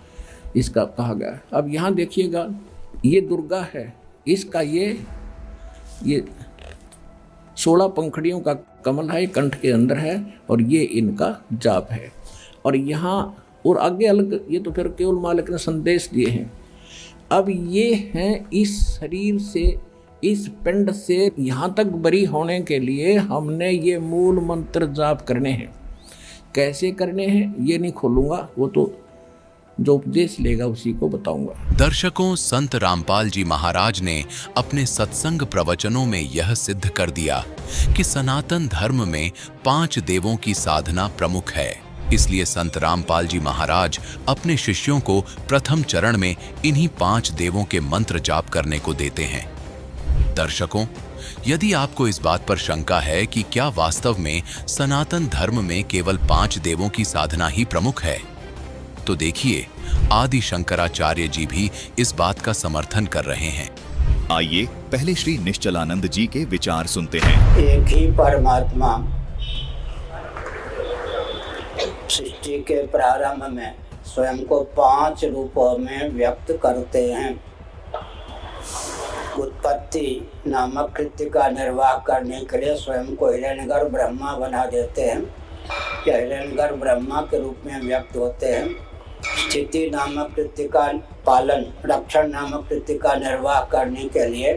इसका कहा गया। अब यहाँ देखिएगा, ये दुर्गा है, इसका ये 16 पंखुड़ियों का कमल है, कंठ के अंदर है और ये इनका जाप है। और यहाँ और आगे अलग, ये तो फिर केवल मालिक ने संदेश दिए हैं। अब ये हैं इस शरीर से, इस पिंड से यहाँ तक बरी होने के लिए हमने ये मूल मंत्र जाप करने हैं। कैसे करने हैं ये नहीं खोलूंगा, वो तो जो उपदेश लेगा उसी को बताऊंगा। दर्शकों, संत रामपाल जी महाराज ने अपने सत्संग प्रवचनों में यह सिद्ध कर दिया कि सनातन धर्म में 5 देवों की साधना प्रमुख है। इसलिए संत रामपाल जी महाराज अपने शिष्यों को प्रथम चरण में इन्हीं 5 देवों के मंत्र जाप करने को देते हैं। दर्शकों, यदि आपको इस बात पर शंका है कि क्या वास्तव में सनातन धर्म में केवल 5 देवों की साधना ही प्रमुख है, तो देखिए आदि शंकराचार्य जी भी इस बात का समर्थन कर रहे हैं। आइए पहले श्री निश्चलानंद जी के विचार सुनते हैं। एक ही परमात्मा सृष्टि के प्रारंभ में स्वयं को 5 रूपों में व्यक्त करते हैं। उत्पत्ति नामक कृत्य का निर्वाह करने के लिए स्वयं को हिरण्यगर्भ ब्रह्मा बना देते हैं, या हिरण्यगर्भ ब्रह्मा के रूप में व्यक्त होते हैं। स्थिति नामक कृत्य का पालन, रक्षण नामक कृत्य का निर्वाह करने के लिए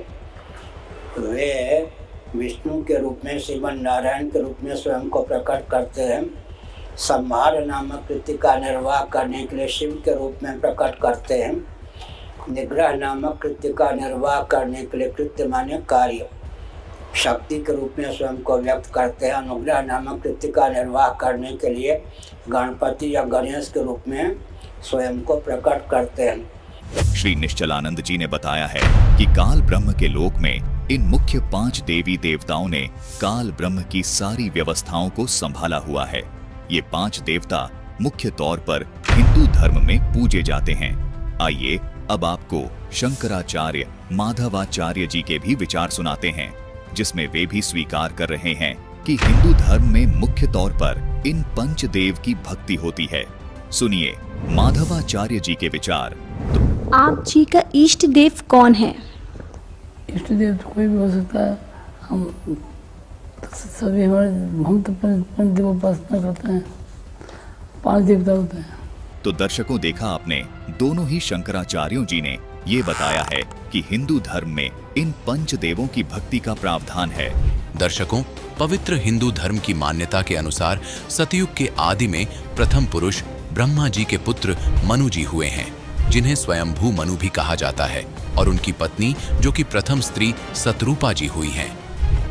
वे विष्णु के रूप में, श्रीमन नारायण के रूप में स्वयं को प्रकट करते हैं। संहार नामक कृत्य का निर्वाह करने के लिए शिव के रूप में प्रकट करते हैं। निग्रह नामक कृत्य का निर्वाह करने के लिए, कृत्य माने कार्य, शक्ति के रूप में स्वयं को व्यक्त करते हैं। अनुग्रह नामक कृत्य का निर्वाह करने के लिए गणपति या गणेश के रूप में स्वयं को प्रकट करते हैं। श्री निश्चलानंद जी ने बताया है कि काल ब्रह्म के लोक में इन मुख्य 5 देवी देवताओं ने काल ब्रह्म की सारी व्यवस्थाओं को संभाला हुआ है। ये 5 देवता मुख्य तौर पर हिंदू धर्म में पूजे जाते हैं। आइए अब आपको शंकराचार्य माधवाचार्य जी के भी विचार सुनाते हैं, जिसमें वे भी स्वीकार कर रहे हैं कि हिंदू धर्म में मुख्य तौर पर इन 5 देव की भक्ति होती है। सुनिए माधवाचार्य जी के विचार। आप जी का इष्ट देव कौन है? इष्ट देव तो कोई भी हो सकता है। हम सभी हम तो 5 देव उपासना करते हैं, 5 देवता होते हैं। तो दर्शकों, देखा आपने, दोनों ही शंकराचार्यों जी ने ये बताया है कि हिंदू धर्म में इन 5 देवों की भक्ति का प्रावधान है। दर्शकों, पवित्र हिंदू धर्म की मान्यता के अनुसार सतयुग के आदि में प्रथम पुरुष ब्रह्मा जी के पुत्र मनु जी हुए हैं, जिन्हें स्वयंभू मनु भी कहा जाता है, और उनकी पत्नी जो कि प्रथम स्त्री सतरूपा जी हुई हैं।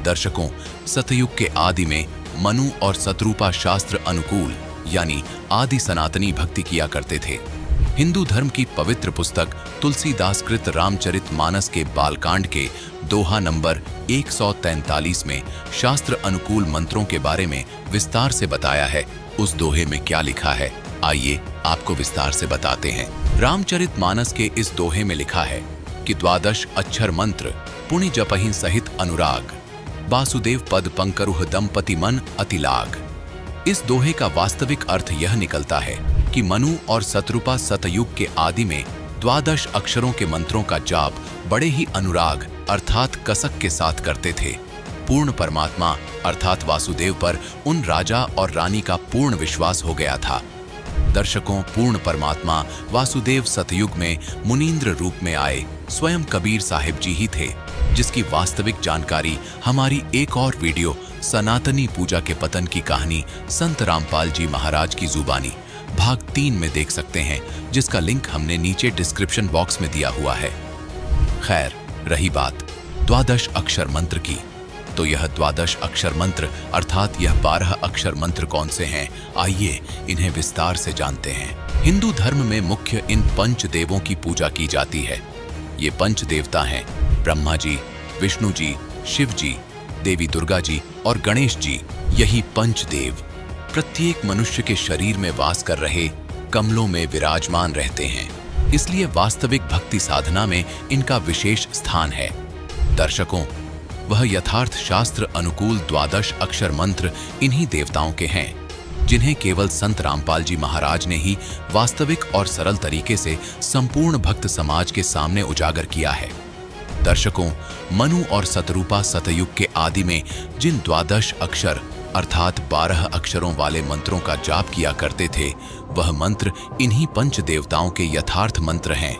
दर्शकों, सतयुग के आदि में मनु और सतरूपा शास्त्र अनुकूल यानी आदि सनातनी भक्ति किया करते थे। हिंदू धर्म की पवित्र पुस्तक तुलसीदास कृत रामचरितमानस के बालकांड के दोहा नंबर 143 में शास्त्र अनुकूल मंत्रों के बारे में विस्तार से बताया है। उस दोहे में क्या लिखा है, आइए आपको विस्तार से बताते हैं। रामचरितमानस के इस दोहे में लिखा है कि 12 अक्षर मंत्र पुण्य जपहि सहित अनुराग, वासुदेव पद पंकरुह दंपति मन अतिलाग। इस दोहे का वास्तविक अर्थ यह निकलता है कि मनु और सतरूपा सतयुग के आदि में 12 अक्षरों के मंत्रों का जाप बड़े ही अनुराग अर्थात कसक के साथ करते थे। पूर्ण परमात्मा अर्थात वासुदेव पर उन राजा और रानी का पूर्ण विश्वास हो गया था। दर्शकों, पूर्ण परमात्मा वासुदेव सतयुग में मुनींद्र रूप में आए स्वयं कबीर साहिब जी ही थे, जिसकी वास्तविक जानकारी हमारी एक और वीडियो सनातनी पूजा के पतन की कहानी संत रामपाल जी महाराज की जुबानी भाग 3 में देख सकते हैं, जिसका लिंक हमने नीचे डिस्क्रिप्शन बॉक्स में दिया हुआ है। खैर, रही बात 12 अक्षर मंत्र की, तो यह 12 अक्षर मंत्र अर्थात यह 12 अक्षर मंत्र कौन से हैं, आइए इन्हें विस्तार से जानते हैं। हिंदू धर्म में मुख्य इन 5 देवों की पूजा की जाती है। ये 5 देवता हैं ब्रह्मा जी, विष्णु जी, शिव जी, देवी दुर्गा जी और गणेश जी। यही 5 देव प्रत्येक मनुष्य के शरीर में वास कर रहे कमलों में विराजमान रहते हैं, इसलिए वास्तविक भक्ति साधना में इनका विशेष स्थान है। दर्शकों, वह यथार्थ शास्त्र अनुकूल 12 अक्षर मंत्र इन्हीं देवताओं के हैं, जिन्हें केवल संत रामपाल जी महाराज ने ही वास्तविक और सरल तरीके से संपूर्ण भक्त समाज के सामने उजागर किया है। दर्शकों, मनु और सतरूपा सतयुग के आदि में जिन 12 अक्षर अर्थात 12 अक्षरों वाले मंत्रों का जाप किया करते थे, वह मंत्र इन्हीं 5 देवताओं के यथार्थ मंत्र हैं,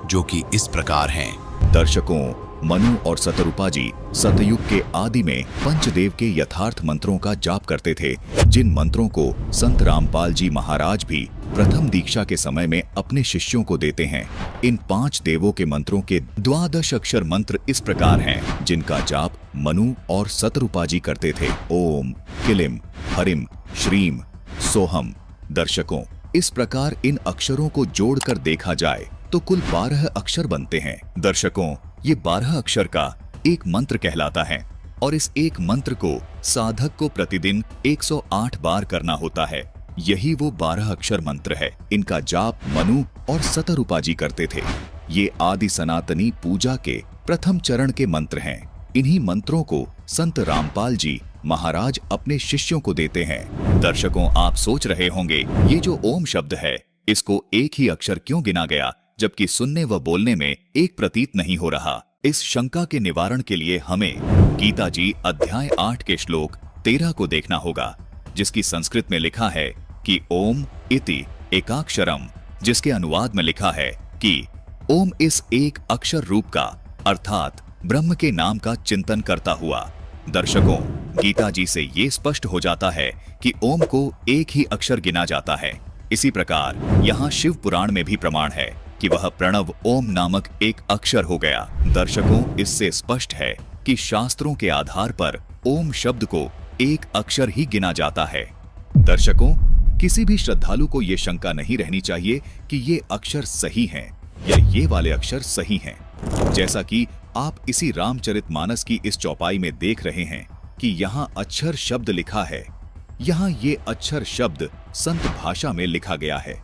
जो कि इस प्रकार हैं। दर्शकों, मनु और सतरूपा जी सतयुग के आदि में पंचदेव के यथार्थ मंत्रों का जाप करते थे, जिन मंत्रों को संत रामपाल जी महाराज भी प्रथम दीक्षा के समय में अपने शिष्यों को देते हैं। इन 5 देवों के मंत्रों के 12 अक्षर मंत्र इस प्रकार हैं, जिनका जाप मनु और सतरूपा जी करते थे। ओम, किलिम, हरिम, श्रीम, सोहम। दर्शकों, इस प्रकार इन अक्षरों को जोड़कर देखा जाए तो कुल 12 अक्षर बनते हैं। दर्शकों, ये 12 अक्षर का एक मंत्र कहलाता है और इस एक मंत्र को साधक को प्रतिदिन 108 बार करना होता है। यही वो 12 अक्षर मंत्र है। इनका जाप मनु और सतरूपा जी करते थे। ये आदि सनातनी पूजा के प्रथम चरण के मंत्र हैं। इन्हीं मंत्रों को संत रामपाल जी महाराज अपने शिष्यों को देते हैं। दर्शकों, आप सोच रहे होंगे ये जो ओम शब्द है, इसको एक ही अक्षर क्यों गिना गया, जबकि सुनने व बोलने में एक प्रतीत नहीं हो रहा। इस शंका के निवारण के लिए हमें गीता जी अध्याय 8 के श्लोक 13 को देखना होगा, जिसकी संस्कृत में लिखा है कि ओम इति एकाक्षरम, जिसके अनुवाद में लिखा है कि ओम इस एक अक्षर रूप का अर्थात ब्रह्म के नाम का चिंतन करता हुआ। दर्शकों, गीता जी से ये स्पष्ट हो जाता है कि ओम को एक ही अक्षर गिना जाता है। इसी प्रकार यहाँ शिव पुराण में भी प्रमाण है कि वह प्रणव ओम नामक एक अक्षर हो गया। दर्शकों, इससे स्पष्ट है कि शास्त्रों के आधार पर ओम शब्द को एक अक्षर ही गिना जाता है। दर्शकों, किसी भी श्रद्धालु को ये शंका नहीं रहनी चाहिए कि ये अक्षर सही हैं या ये वाले अक्षर सही हैं। जैसा कि आप इसी रामचरितमानस की इस चौपाई में देख रहे हैं कि यहाँ अक्षर शब्द लिखा है, यहाँ ये अक्षर शब्द संत भाषा में लिखा गया है,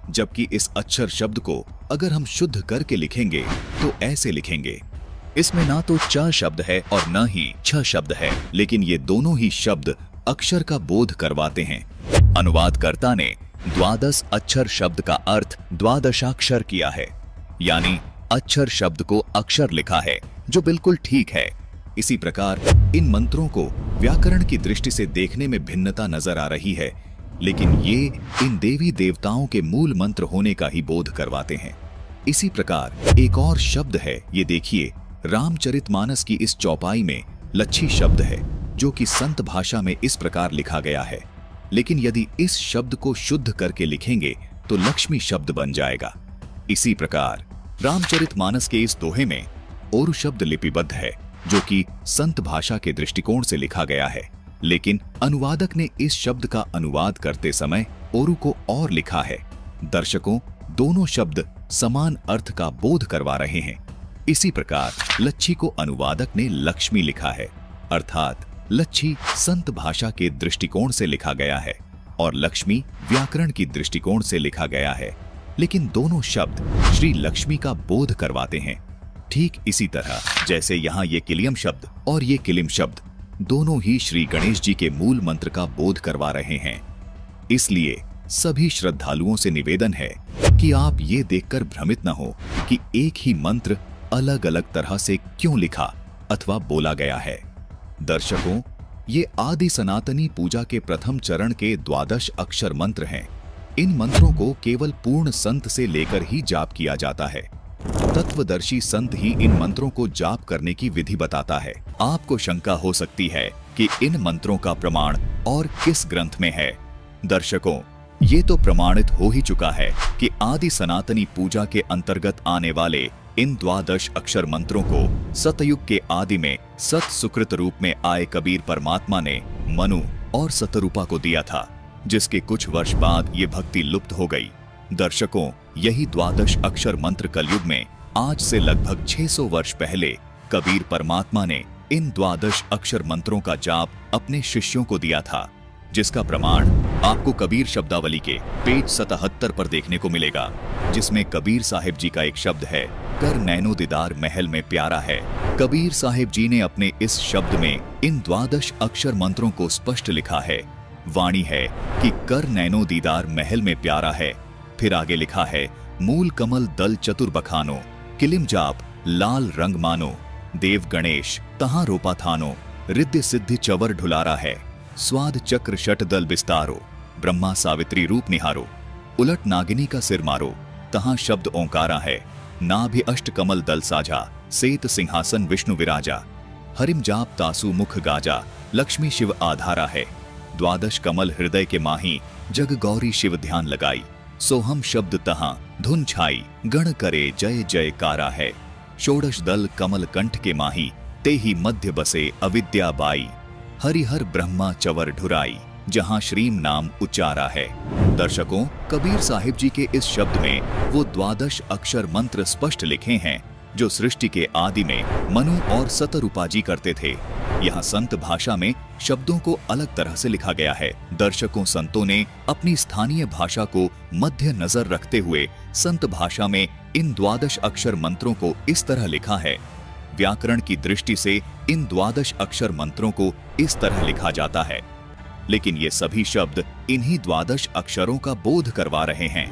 जबकि इस अक्षर शब्द को अगर हम शुद्ध करके लिखेंगे तो ऐसे लिखेंगे। इसमें ना तो च शब्द है और न ही छ शब्द है, लेकिन ये दोनों ही शब्द अक्षर का बोध करवाते हैं। अनुवादकर्ता ने 12 अक्षर शब्द का अर्थ द्वादशाक्षर किया है, यानी अक्षर शब्द को अक्षर लिखा है, जो बिल्कुल ठीक है। इसी प्रकार इन मंत्रों को व्याकरण की दृष्टि से देखने में भिन्नता नजर आ रही है, लेकिन ये इन देवी देवताओं के मूल मंत्र होने का ही बोध करवाते हैं। इसी प्रकार एक और शब्द है, ये देखिए, रामचरितमानस की इस चौपाई में लच्छी शब्द है, जो कि संत भाषा में इस प्रकार लिखा गया है, लेकिन यदि इस शब्द को शुद्ध करके लिखेंगे तो लक्ष्मी शब्द बन जाएगा। इसी प्रकार रामचरितमानस के इस दोहे में ओरु शब्द लिपिबद्ध है, जो कि संत भाषा के दृष्टिकोण से लिखा गया है, लेकिन अनुवादक ने इस शब्द का अनुवाद करते समय ओरु को और लिखा है। दर्शकों, दोनों शब्द समान अर्थ का बोध करवा रहे हैं। इसी प्रकार लच्छी को अनुवादक ने लक्ष्मी लिखा है, अर्थात लच्छी संत भाषा के दृष्टिकोण से लिखा गया है और लक्ष्मी व्याकरण की दृष्टिकोण से लिखा गया है, लेकिन दोनों शब्द श्री लक्ष्मी का बोध करवाते हैं। ठीक इसी तरह जैसे यहाँ ये किलियम शब्द और ये किलिम शब्द दोनों ही श्री गणेश जी के मूल मंत्र का बोध करवा रहे हैं। इसलिए सभी श्रद्धालुओं से निवेदन है कि आप ये देखकर भ्रमित न हो कि एक ही मंत्र अलग अलग तरह से क्यों लिखा अथवा बोला गया है। दर्शकों, ये आदि सनातनी पूजा के प्रथम चरण के 12 अक्षर मंत्र हैं। इन मंत्रों को केवल पूर्ण संत से लेकर ही जाप किया जाता है। तत्वदर्शी संत ही इन मंत्रों को जाप करने की विधि बताता है। आपको शंका हो सकती है कि इन मंत्रों का प्रमाण और किस ग्रंथ में है। दर्शकों, ये तो प्रमाणित हो ही चुका है कि आदि सनातनी पूजा के अंतर्गत आने वाले इन 12 अक्षर मंत्रों को सतयुग के आदि में सत सुकृत रूप में आए कबीर परमात्मा ने मनु और सतरूपा को दिया था, जिसके कुछ वर्ष बाद ये भक्ति लुप्त हो गई। दर्शकों, यही 12 अक्षर मंत्र कलयुग में आज से लगभग 600 वर्ष पहले कबीर परमात्मा ने इन 12 अक्षर मंत्रों का जाप अपने शिष्यों को दिया था, जिसका प्रमाण आपको कबीर शब्दावली के पेज 77 पर देखने को मिलेगा, जिसमें कबीर साहिब जी का एक शब्द है, कर नैनो दीदार महल में प्यारा है। कबीर साहिब जी ने अपने इस शब्द में इन 12 अक्षर मंत्रों को स्पष्ट लिखा है। वाणी है कि कर नैनो दीदार महल में प्यारा है। फिर आगे लिखा है, मूल कमल दल चतुर बखानो, किलिम जाप लाल रंग मानो, देव गणेश तहां रोपा थानो, रिद्धि सिद्धि चवर ढुलारा है, स्वाद चक्र शट दल विस्तारो, ब्रह्मा सावित्री रूप निहारो, उलट नागिनी का सिर मारो, तहां शब्द ओंकारा है, नाभि अष्ट कमल दल साझा, सेत सिंहासन विष्णु विराजा, हरिम जाप तासु मुख गाजा, लक्ष्मी शिव आधारा है। द्वादश कमल हृदय के माही, जग गौरी शिव ध्यान लगाई। सोहम शब्द तहां धुन छाई, गण करे जय जयकारा है। षोडश दल कमल कंठ के माही, ते ही मध्य बसे अविद्या बाई। हरिहर ब्रह्मा चवर ढुराई, जहां श्रीम नाम उच्चारा है। दर्शकों, कबीर साहिब जी के इस शब्द में वो द्वादश अक्षर मंत्र स्पष्ट लिखे हैं जो सृष्टि के आदि में मनु और सतरूपा जी करते थे। यहाँ संत भाषा में शब्दों को अलग तरह से लिखा गया है। दर्शकों, संतों ने अपनी स्थानीय भाषा को मध्य नजर रखते हुए संत भाषा में इन द्वादश अक्षर मंत्रों को इस तरह लिखा है। व्याकरण की दृष्टि से इन द्वादश अक्षर मंत्रों को इस तरह लिखा जाता है, लेकिन ये सभी शब्द इन्हीं द्वादश अक्षरों का बोध करवा रहे हैं।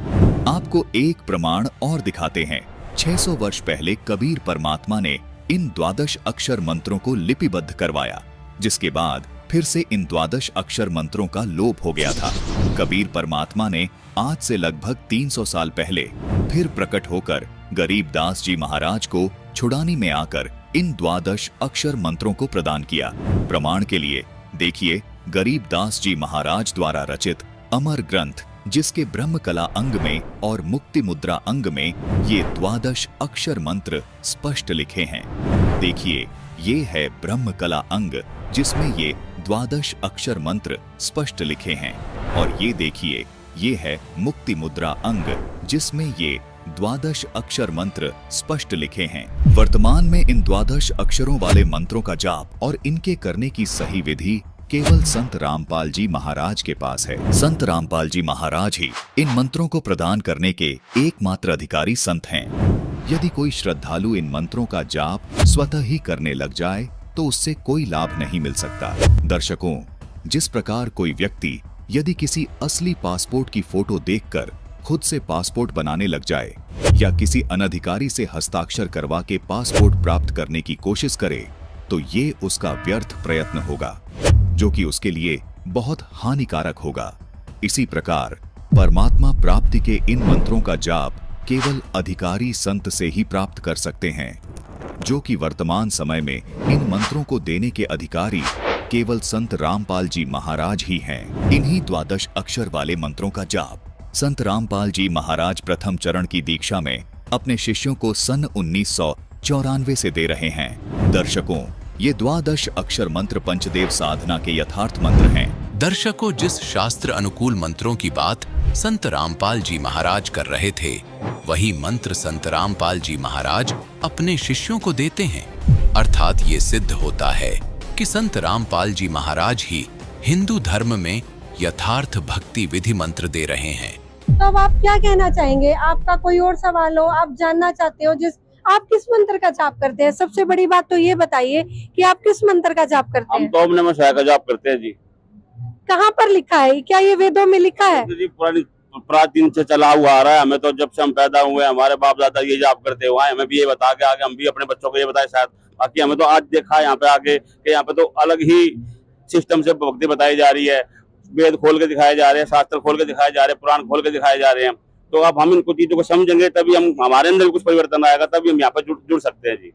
आपको एक प्रमाण और दिखाते हैं। 600 वर्ष पहले कबीर परमात्मा ने इन द्वादश अक्षर मंत्रों को लिपिबद्ध करवाया, जिसके बाद फिर से इन द्वादश अक्षर मंत्रों का लोप हो गया था। कबीर परमात्मा ने आज से लगभग 300 साल पहले फिर प्रकट होकर गरीबदास जी महाराज को छुड़ानी में आकर इन द्वादश अक्षर मंत्रों को प्रदान किया। प्रमाण के लिए देखिए गरीबदास जी महाराज द्वारा रचित अमर ग्रंथ, जिसके ब्रह्म कला अंग में और मुक्ति मुद्रा अंग में ये द्वादश अक्षर मंत्र स्पष्ट लिखे हैं। देखिए, ये है ब्रह्म कला अंग जिसमें ये द्वादश अक्षर मंत्र स्पष्ट लिखे हैं, और ये देखिए, ये है मुक्ति मुद्रा अंग जिसमें ये द्वादश अक्षर मंत्र स्पष्ट लिखे हैं। वर्तमान में इन द्वादश अक्षरों वाले मंत्रों का जाप और इनके करने की सही विधि केवल संत रामपाल जी महाराज के पास है। संत रामपाल जी महाराज ही इन मंत्रों को प्रदान करने के एकमात्र अधिकारी संत हैं। यदि कोई श्रद्धालु इन मंत्रों का जाप स्वतः ही करने लग जाए तो उससे कोई लाभ नहीं मिल सकता। दर्शकों, जिस प्रकार कोई व्यक्ति यदि किसी असली पासपोर्ट की फोटो देखकर खुद से पासपोर्ट बनाने लग जाए या किसी अनधिकारी से हस्ताक्षर करवा के पासपोर्ट प्राप्त करने की कोशिश करे, तो ये उसका व्यर्थ प्रयत्न होगा, जो कि उसके लिए बहुत हानिकारक होगा। इसी प्रकार परमात्मा प्राप्ति के इन मंत्रों का जाप केवल अधिकारी संत से ही प्राप्त कर सकते हैं, जो कि वर्तमान समय में इन मंत्रों को देने के अधिकारी केवल संत रामपाल जी महाराज ही हैं। इन्हीं द्वादश अक्षर वाले मंत्रों का जाप संत रामपाल जी महाराज प्रथम चरण की दीक्षा में अपने शिष्यों को सन 1994 से दे रहे हैं। दर्शकों, ये द्वादश अक्षर मंत्र पंचदेव साधना के यथार्थ मंत्र हैं। दर्शकों, जिस शास्त्र अनुकूल मंत्रों की बात संत रामपाल जी महाराज कर रहे थे, वही मंत्र संत रामपाल जी महाराज अपने शिष्यों को देते हैं। अर्थात ये सिद्ध होता है कि संत रामपाल जी महाराज ही हिंदू धर्म में यथार्थ भक्ति विधि मंत्र दे रहे हैं। तो अब आप क्या कहना चाहेंगे? आपका कोई और सवाल हो, आप जानना चाहते हो, आप किस मंत्र का जाप करते हैं? सबसे बड़ी बात तो ये बताइए कि आप किस मंत्र का जाप करते हैं? हम तो ओम नमः शिवाय का जाप करते हैं जी। कहाँ पर लिखा है? क्या ये वेदों में लिखा है? जी, प्राचीन से चला हुआ आ रहा है। हमें तो जब से हम पैदा हुए हमारे बाप दादा ये जाप करते हुए, हमें भी ये बता के आगे हम भी अपने बच्चों को ये बताए शायद। बाकी हमें तो आज देखा है यहाँ पे आके कि यहाँ पे तो अलग ही सिस्टम से भक्ति बताई जा रही है। वेद खोल के दिखाए जा रहे हैं, शास्त्र खोल के दिखाए जा रहे हैं, पुराण खोल के दिखाए जा रहे हैं। तो अब हम इनको चीजों को समझेंगे तभी हमारे अंदर कुछ परिवर्तन आएगा, तभी हम यहाँ पे जुड़ सकते हैं जी।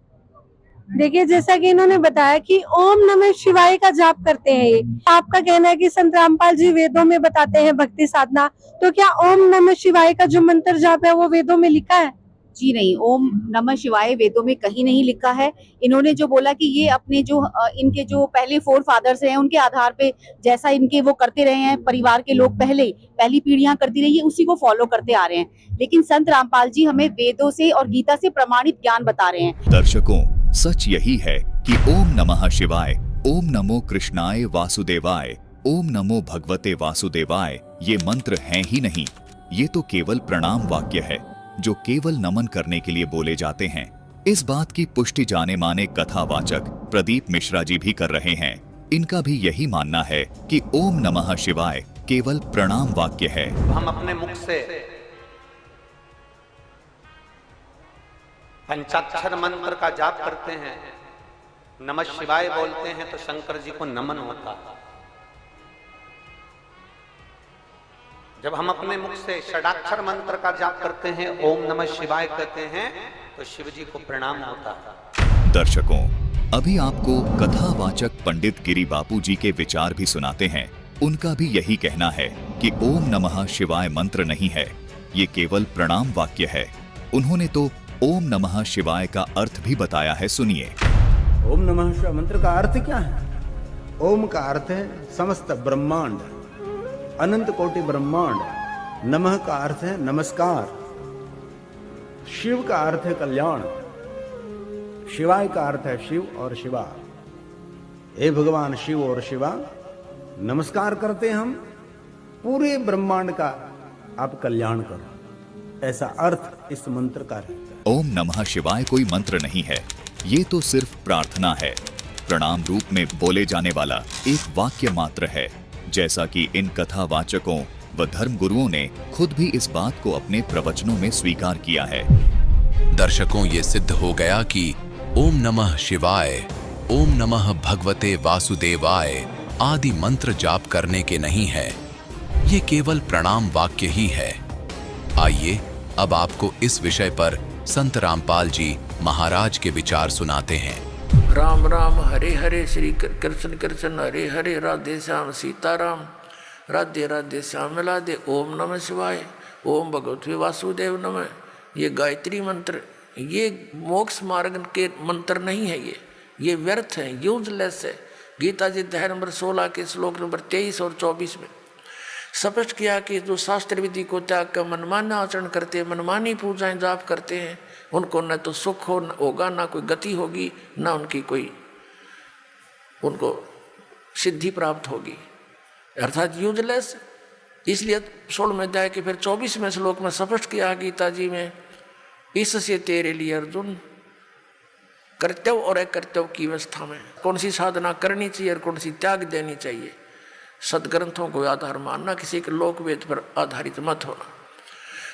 देखिए, जैसा कि इन्होंने बताया कि ओम नमः शिवाय का जाप करते हैं ये। आपका कहना है कि संत रामपाल जी वेदों में बताते हैं भक्ति साधना, तो क्या ओम नमः शिवाय का जो मंत्र जाप है वो वेदों में लिखा है? जी नहीं, ओम नमः शिवाय वेदों में कहीं नहीं लिखा है। इन्होंने जो बोला कि ये अपने जो इनके जो पहले फोर फादर्स हैं उनके आधार पे जैसा इनके वो करते रहे हैं, परिवार के लोग पहली पीढ़ियां करती रही है, उसी को फॉलो करते आ रहे हैं। लेकिन संत रामपाल जी हमें वेदों से और गीता से प्रमाणित ज्ञान बता रहे हैं। दर्शकों, सच यही है कि ओम नमः शिवाय, ओम नमो कृष्णाय वासुदेवाय, ओम नमो भगवते वासुदेवाय ये मंत्र हैं ही नहीं, ये तो केवल प्रणाम वाक्य है जो केवल नमन करने के लिए बोले जाते हैं। इस बात की पुष्टि जाने माने कथावाचक प्रदीप मिश्रा जी भी कर रहे हैं। इनका भी यही मानना है कि ओम नमः शिवाय केवल प्रणाम वाक्य है। हम अपने मुख से पंचाक्षर मंत्र का जाप करते हैं, नमः शिवाय बोलते हैं तो शंकर जी को नमन होता है। जब हम अपने मुख से षडाक्षर मंत्र का जाप करते हैं, ओम नमः शिवाय कहते हैं, तो शिव जी को प्रणाम होता है। दर्शकों, अभी आपको कथावाचक पंडित गिरी बापू जी के विचार भी सुनाते हैं। उनका भी यही कहना है कि ओम नमः शिवाय मंत्र नहीं है, ये केवल प्रणाम वाक्य है। उन्होंने तो ओम नमः शिवाय का अर्थ भी बताया है, सुनिए। ओम नमः शिवाय मंत्र का अर्थ क्या है? ओम का अर्थ है समस्त ब्रह्मांड, अनंत कोटि ब्रह्मांड। नमः का अर्थ है नमस्कार। शिव का अर्थ है कल्याण। शिवाय का अर्थ है शिव और शिवा। हे भगवान शिव और शिवा, नमस्कार करते हम, पूरे ब्रह्मांड का आप कल्याण करो, ऐसा अर्थ इस मंत्र का है। ओम नमः शिवाय कोई मंत्र नहीं है, ये तो सिर्फ प्रार्थना है, प्रणाम रूप में बोले जाने वाला एक वाक्य मात्र है, जैसा कि इन कथावाचकों व धर्म गुरुओं ने खुद भी इस बात को अपने प्रवचनों में स्वीकार किया है। दर्शकों, ये सिद्ध हो गया कि ओम नमः शिवाय, ओम नमः भगवते वासुदेवाय आदि मंत्र जाप करने के नहीं है, ये केवल प्रणाम वाक्य ही है। आइए अब आपको इस विषय पर संत रामपाल जी महाराज के विचार सुनाते हैं। राम राम हरे हरे, श्री कृष्ण कृष्ण हरे हरे, राधे श्याम सीताराम, राधे राधे श्याम राधे। ओम नमः शिवाय, ओम भगवते वासुदेव नमः। ये गायत्री मंत्र, ये मोक्ष मार्ग के मंत्र नहीं है, ये व्यर्थ है, यूजलेस है। गीता जी अध्याय नंबर 16 के श्लोक नंबर 23 और 24 में स्पष्ट किया कि जो शास्त्र विधि को त्याग कर मनमाना आचरण करते हैं, मनमानी पूजाएं जाप करते हैं, उनको न तो सुख होगा, ना कोई गति होगी, ना उनकी कोई उनको सिद्धि प्राप्त होगी, अर्थात यूजलेस। इसलिए 16वें अध्याय के फिर 24वें श्लोक में स्पष्ट किया गीता जी में, इससे तेरे लिए अर्जुन कर्तव्य और अकर्तव्य की अवस्था में कौन सी साधना करनी चाहिए और कौन सी त्याग देनी चाहिए। सदग्रंथों को आधार मानना, किसी के लोक वेद पर आधारित मत होना।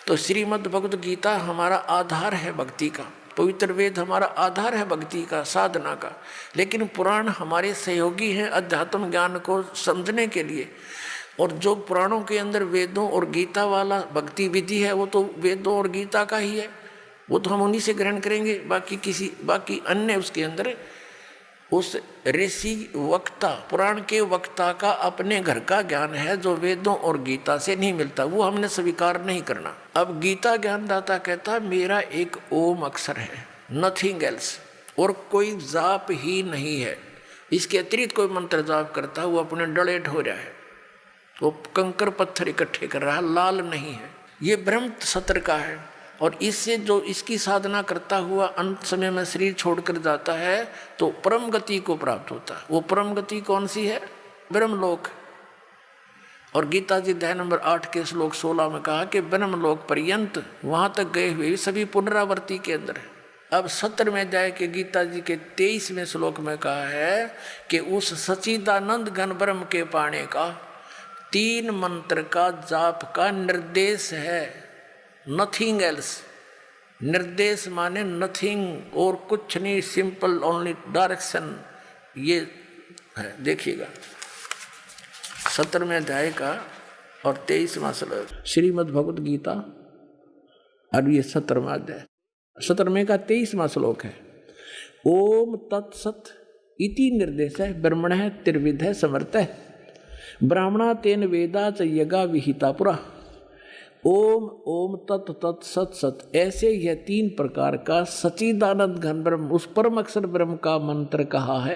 तो श्रीमद् भगवद गीता हमारा आधार है भक्ति का, पवित्र वेद हमारा आधार है भक्ति का, साधना का। लेकिन पुराण हमारे सहयोगी हैं अध्यात्म ज्ञान को समझने के लिए। और जो पुराणों के अंदर वेदों और गीता वाला भक्ति विधि है, वो तो वेदों और गीता का ही है, वो तो हम उन्हीं से ग्रहण करेंगे। बाकी अन्य उसके अंदर उस ऋषि वक्ता, पुराण के वक्ता का अपने घर का ज्ञान है, जो वेदों और गीता से नहीं मिलता, वो हमने स्वीकार नहीं करना। अब गीता ज्ञानदाता कहता मेरा एक ओम अक्षर है, नथिंग एल्स, और कोई जाप ही नहीं है। इसके अतिरिक्त कोई मंत्र जाप करता है वो अपने डले ढो रहा है, वो कंकर पत्थर इकट्ठे कर रहा है, लाल नहीं है। ये ब्रह्म सत्र का है। और इससे जो इसकी साधना करता हुआ अंत समय में शरीर छोड़कर जाता है तो परम गति को प्राप्त होता है। वो परम गति कौन सी है? ब्रह्मलोक। और गीता जी अध्याय नंबर 8 के श्लोक 16 में कहा कि ब्रह्मलोक पर्यंत, वहां तक गए हुए सभी पुनरावृत्ति के अंदर है। अब 17वें अध्याय के गीता जी के 23वें श्लोक में कहा है कि उस सच्चिदानंद घन ब्रह्म के पाने का 3 मंत्र का जाप का निर्देश है, नथिंग एल्स। निर्देश माने नथिंग, और कुछ नहीं, सिंपल ओनली डायरेक्शन। ये है, देखिएगा 17वें अध्याय का और 23वां श्लोक श्रीमद् भगवद गीता, और ये 17वां अध्याय, 17वें का 23वां श्लोक है। ओम तत्सत इति निर्देश है, ब्रह्मण त्रिविध है समर्थ है, ब्राह्मणा तेन वेदा च यज्ञा विहिता पुरा। ओम ओम तत् तत् सत सत, ऐसे यह 3 प्रकार का सच्चिदानंद घन ब्रह्म, उस परम अक्षर ब्रह्म का मंत्र कहा है।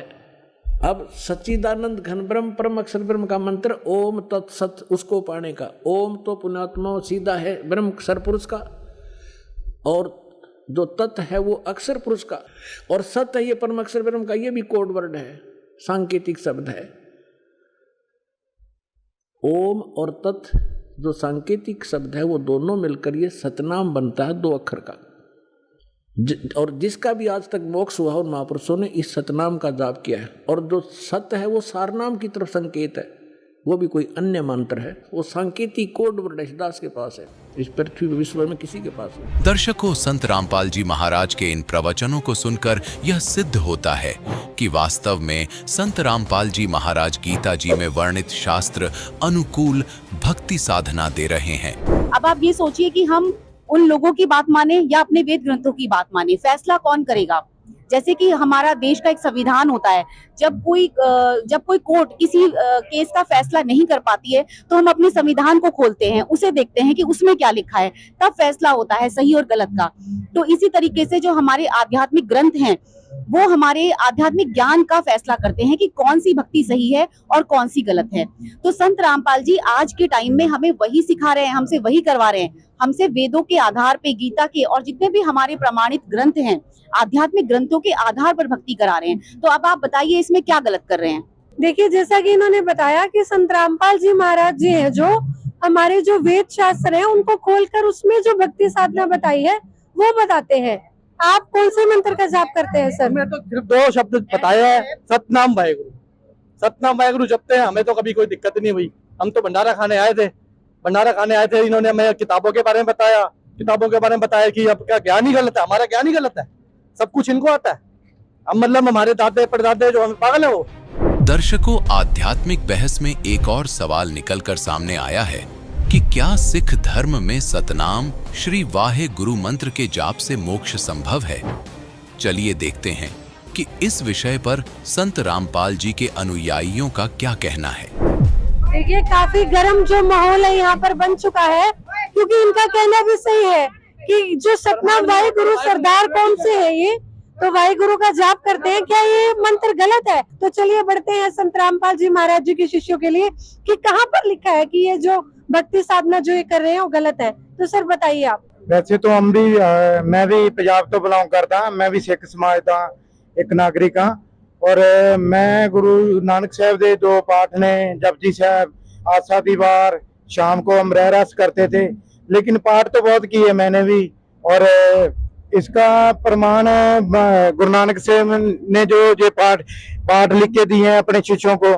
अब सच्चिदानंद घन ब्रह्म परम अक्षर ब्रह्म का मंत्र ओम तत् सत, उसको पाने का। ओम तो पुण्यात्मा सीधा है ब्रह्म अक्षर पुरुष का, और जो तत् है वो अक्षर पुरुष का, और सत है ये परम अक्षर ब्रह्म का। ये भी कोड वर्ड है, सांकेतिक शब्द है। ओम और तत् जो सांकेतिक शब्द है वो दोनों मिलकर ये सतनाम बनता है, 2 अक्षर का। और जिसका भी आज तक मोक्ष हुआ उन महापुरुषों ने इस सतनाम का जाप किया है। और जो सत है वो सारनाम की तरफ संकेत है, वो भी कोई अन्य मंत्र है, वो सांकेतिक कोड वर्ड दास के पास है, इस पृथ्वी विश्व में किसी के पास है। दर्शकों, संत रामपाल जी महाराज के इन प्रवचनों को सुनकर यह सिद्ध होता है कि वास्तव में संत रामपाल जी महाराज गीता जी में वर्णित शास्त्र अनुकूल भक्ति साधना दे रहे हैं। अब आप ये सोचिए कि हम उन लोगों की बात माने या अपने वेद ग्रंथों की बात माने, फैसला कौन करेगा? जैसे कि हमारा देश का एक संविधान होता है, जब कोई कोर्ट किसी केस का फैसला नहीं कर पाती है तो हम अपने संविधान को खोलते हैं, उसे देखते हैं कि उसमें क्या लिखा है, तब फैसला होता है सही और गलत का। तो इसी तरीके से जो हमारे आध्यात्मिक ग्रंथ हैं वो हमारे आध्यात्मिक ज्ञान का फैसला करते हैं कि कौन सी भक्ति सही है और कौन सी गलत है। तो संत रामपाल जी आज के टाइम में हमें वही सिखा रहे हैं, हमसे वही करवा रहे हैं, हमसे वेदों के आधार पे, गीता के और जितने भी हमारे प्रमाणित ग्रंथ हैं, आध्यात्मिक ग्रंथों के आधार पर भक्ति करा रहे हैं। तो अब आप बताइए इसमें क्या गलत कर रहे हैं? देखिए, जैसा कि इन्होंने बताया कि संत रामपाल जी महाराज जी हैं, जो हमारे जो वेद शास्त्र हैं उनको खोलकर उसमें जो भक्ति साधना बताई है वो बताते हैं। आप कौन से मंत्र का जाप करते हैं सर? मैं तो सिर्फ 2 शब्द बताया है, सतनाम वाहेगुरु। सतनाम वाहेगुरु जपते हैं, हमें तो कभी कोई दिक्कत नहीं हुई। हम तो भंडारा खाने आए थे, इन्होंने हमें किताबों के बारे में बताया कि आपका ज्ञान ही गलत है, हमारा ज्ञान ही गलत है, सब कुछ इनको आता है। हम मतलब हमारे दादे परदादे जो हम पागल है वो। दर्शकों, आध्यात्मिक बहस में एक और सवाल निकलकर सामने आया है कि क्या सिख धर्म में सतनाम श्री वाहे गुरु मंत्र के जाप से मोक्ष संभव है? चलिए देखते हैं कि इस विषय पर संत रामपाल जी के अनुयायियों का क्या कहना है। देखिए, काफी गर्म जो माहौल है यहाँ पर बन चुका है, क्योंकि इनका कहना भी सही है कि जो सतनाम वाहेगुरु सरदार कौन से है, ये तो वाहेगुरु का जाप करते हैं, क्या ये मंत्र गलत है? तो चलिए बढ़ते हैं संत रामपाल जी महाराज जी के शिष्यों के लिए कि कहाँ पर लिखा है कि ये जो भक्ति साधना जो ये कर रहे हैं वो गलत है। तो सर बताइए आप। वैसे तो हम भी मैं भी पंजाब तो बिलोंग करता, मैं भी सिख समाज का एक नागरिक हाँ, और मैं गुरु नानक साहब के जो पाठ ने जपजी साहब, आसा दी वार, शाम को हम रहरास करते थे, लेकिन पाठ तो बहुत किए मैंने भी। और इसका प्रमाण गुरु नानक साहब ने जो ये पाठ लिख के दिए हैं अपने शिष्यों को,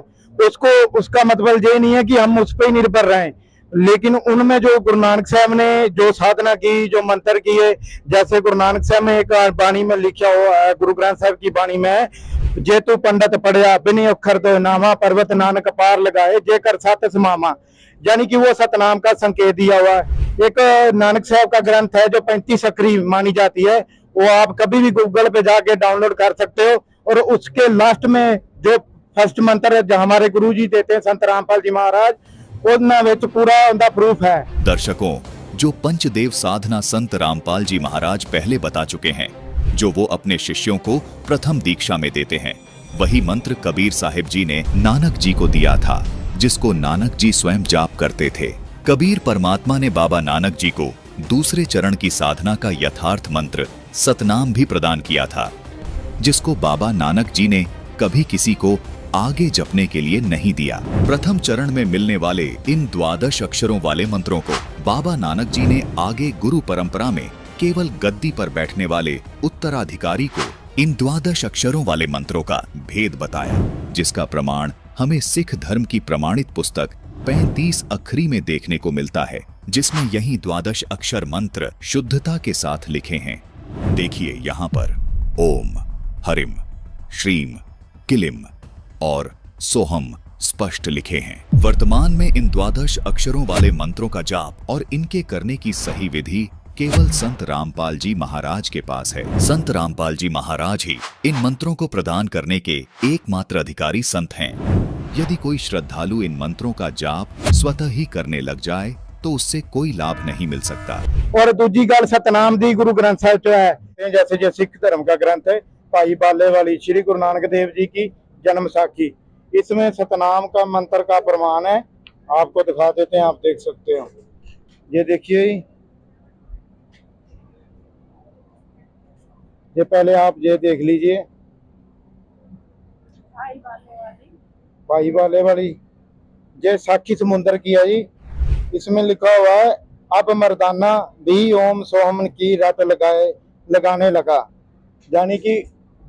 उसका मतलब ये नहीं है कि हम उस पर ही निर्भर रहें, लेकिन उनमें जो गुरु नानक साहब ने जो साधना की, जो मंत्र किए, जैसे गुरु नानक साहब ने एक बाणी में लिखा हो, गुरु ग्रंथ साहब की बाणी में, जे तू पंडित पढ़िया बिनी अखर तो नामा, पर्वत नानक पार लगाए जे कर सत समामा, यानी कि वो सतनाम का संकेत दिया हुआ है। एक नानक साहब का ग्रंथ है जो 35 अखरी मानी जाती है, वो आप कभी भी गूगल पे जाके डाउनलोड कर सकते हो, और उसके लास्ट में जो फर्स्ट मंत्र जो हमारे गुरु जी देते हैं संत रामपाल जी महाराज, पूरा उनका प्रूफ है। दर्शकों, जो पंचदेव साधना संत रामपाल जी महाराज पहले बता चुके हैं, जो वो अपने शिष्यों को प्रथम दीक्षा में देते हैं, वही मंत्र कबीर साहिब जी ने नानक जी को दिया था, जिसको नानक जी स्वयं जाप करते थे। कबीर परमात्मा ने बाबा नानक जी को दूसरे चरण की साधना का यथार्थ मंत्र सतनाम भी प्रदान किया था, जिसको बाबा नानक जी ने कभी किसी को आगे जपने के लिए नहीं दिया। प्रथम चरण में मिलने वाले इन 12 अक्षरों वाले मंत्रों को बाबा नानक जी ने आगे गुरु परंपरा में केवल गद्दी पर बैठने वाले उत्तराधिकारी को इन 12 अक्षरों वाले मंत्रों का भेद बताया, जिसका प्रमाण हमें सिख धर्म की प्रमाणित पुस्तक 35 अखरी में देखने को मिलता है, जिसमें यही 12 अक्षर मंत्र शुद्धता के साथ लिखे हैं। देखिए यहाँ पर ओम, हरिम, श्रीम, किलिम और सोहम स्पष्ट लिखे हैं। वर्तमान में इन 12 अक्षरों वाले मंत्रों का जाप और इनके करने की सही विधि केवल संत रामपाल जी महाराज के पास है। संत रामपाल जी महाराज ही इन मंत्रों को प्रदान करने के एकमात्र अधिकारी संत हैं। यदि कोई श्रद्धालु इन मंत्रों का जाप स्वतः ही करने लग जाए तो उससे कोई लाभ नहीं मिल सकता। और दूसरी गल सतनाम दी गुरु ग्रंथ साहिब जो है, जैसे जो सिख धर्म का ग्रंथ है, भाई बाले वाली श्री गुरु नानक देव जी की जन्म साखी, इसमें सतनाम का मंत्र का प्रमाण है। आपको दिखा देते हैं, आप देख सकते हो। ये देखिए, ये पहले आप ये देख लीजिए, भाई बाले वाली ये साखी समुंदर की है जी। इसमें लिखा हुआ है, अब मर्दाना भी ओम सोहम की रट लगाने लगा, यानी कि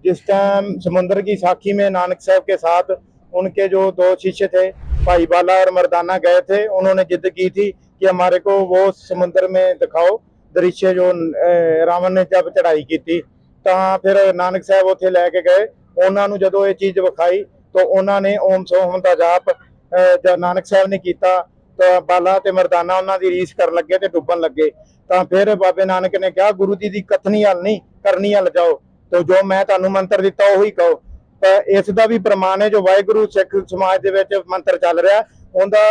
जिस टाइम समुंदर की साखी में नानक साहब के साथ उनके जो 2 शिष्य थे, भाई बाला और मर्दाना गए थे, उन्होंने जिद की थी कि हमारे को वो समुंदर में दिखाओ दृश्य जो रावण ने जब चढ़ाई की थी। तो फिर नानक साहब उथे लैके गए, उन्होंने जो ये चीज विखाई तो उन्होंने ओम सोहम का जाप जब नानक साहब ने किया तो बाला ते मर्दाना उन्हों की रीस कर लगे तो डुबन लगे। तो फिर बाबे नानक ने कहा, गुरु जी की कथनी हल नहीं करनी हल जाओ। तो जो मैं ਤੁਹਾਨੂੰ ਮੰਤਰ ਦਿੱਤਾ ਉਹੀ ਕਹੋ। ਤਾਂ ਇਸ ਦਾ ਵੀ ਪ੍ਰਮਾਣ ਹੈ ਜੋ ਵਾਹਿਗੁਰੂ ਸਿੱਖ ਸਮਾਜ ਦੇ ਵਿੱਚ ਮੰਤਰ ਚੱਲ ਰਿਹਾ ਉਹਦਾ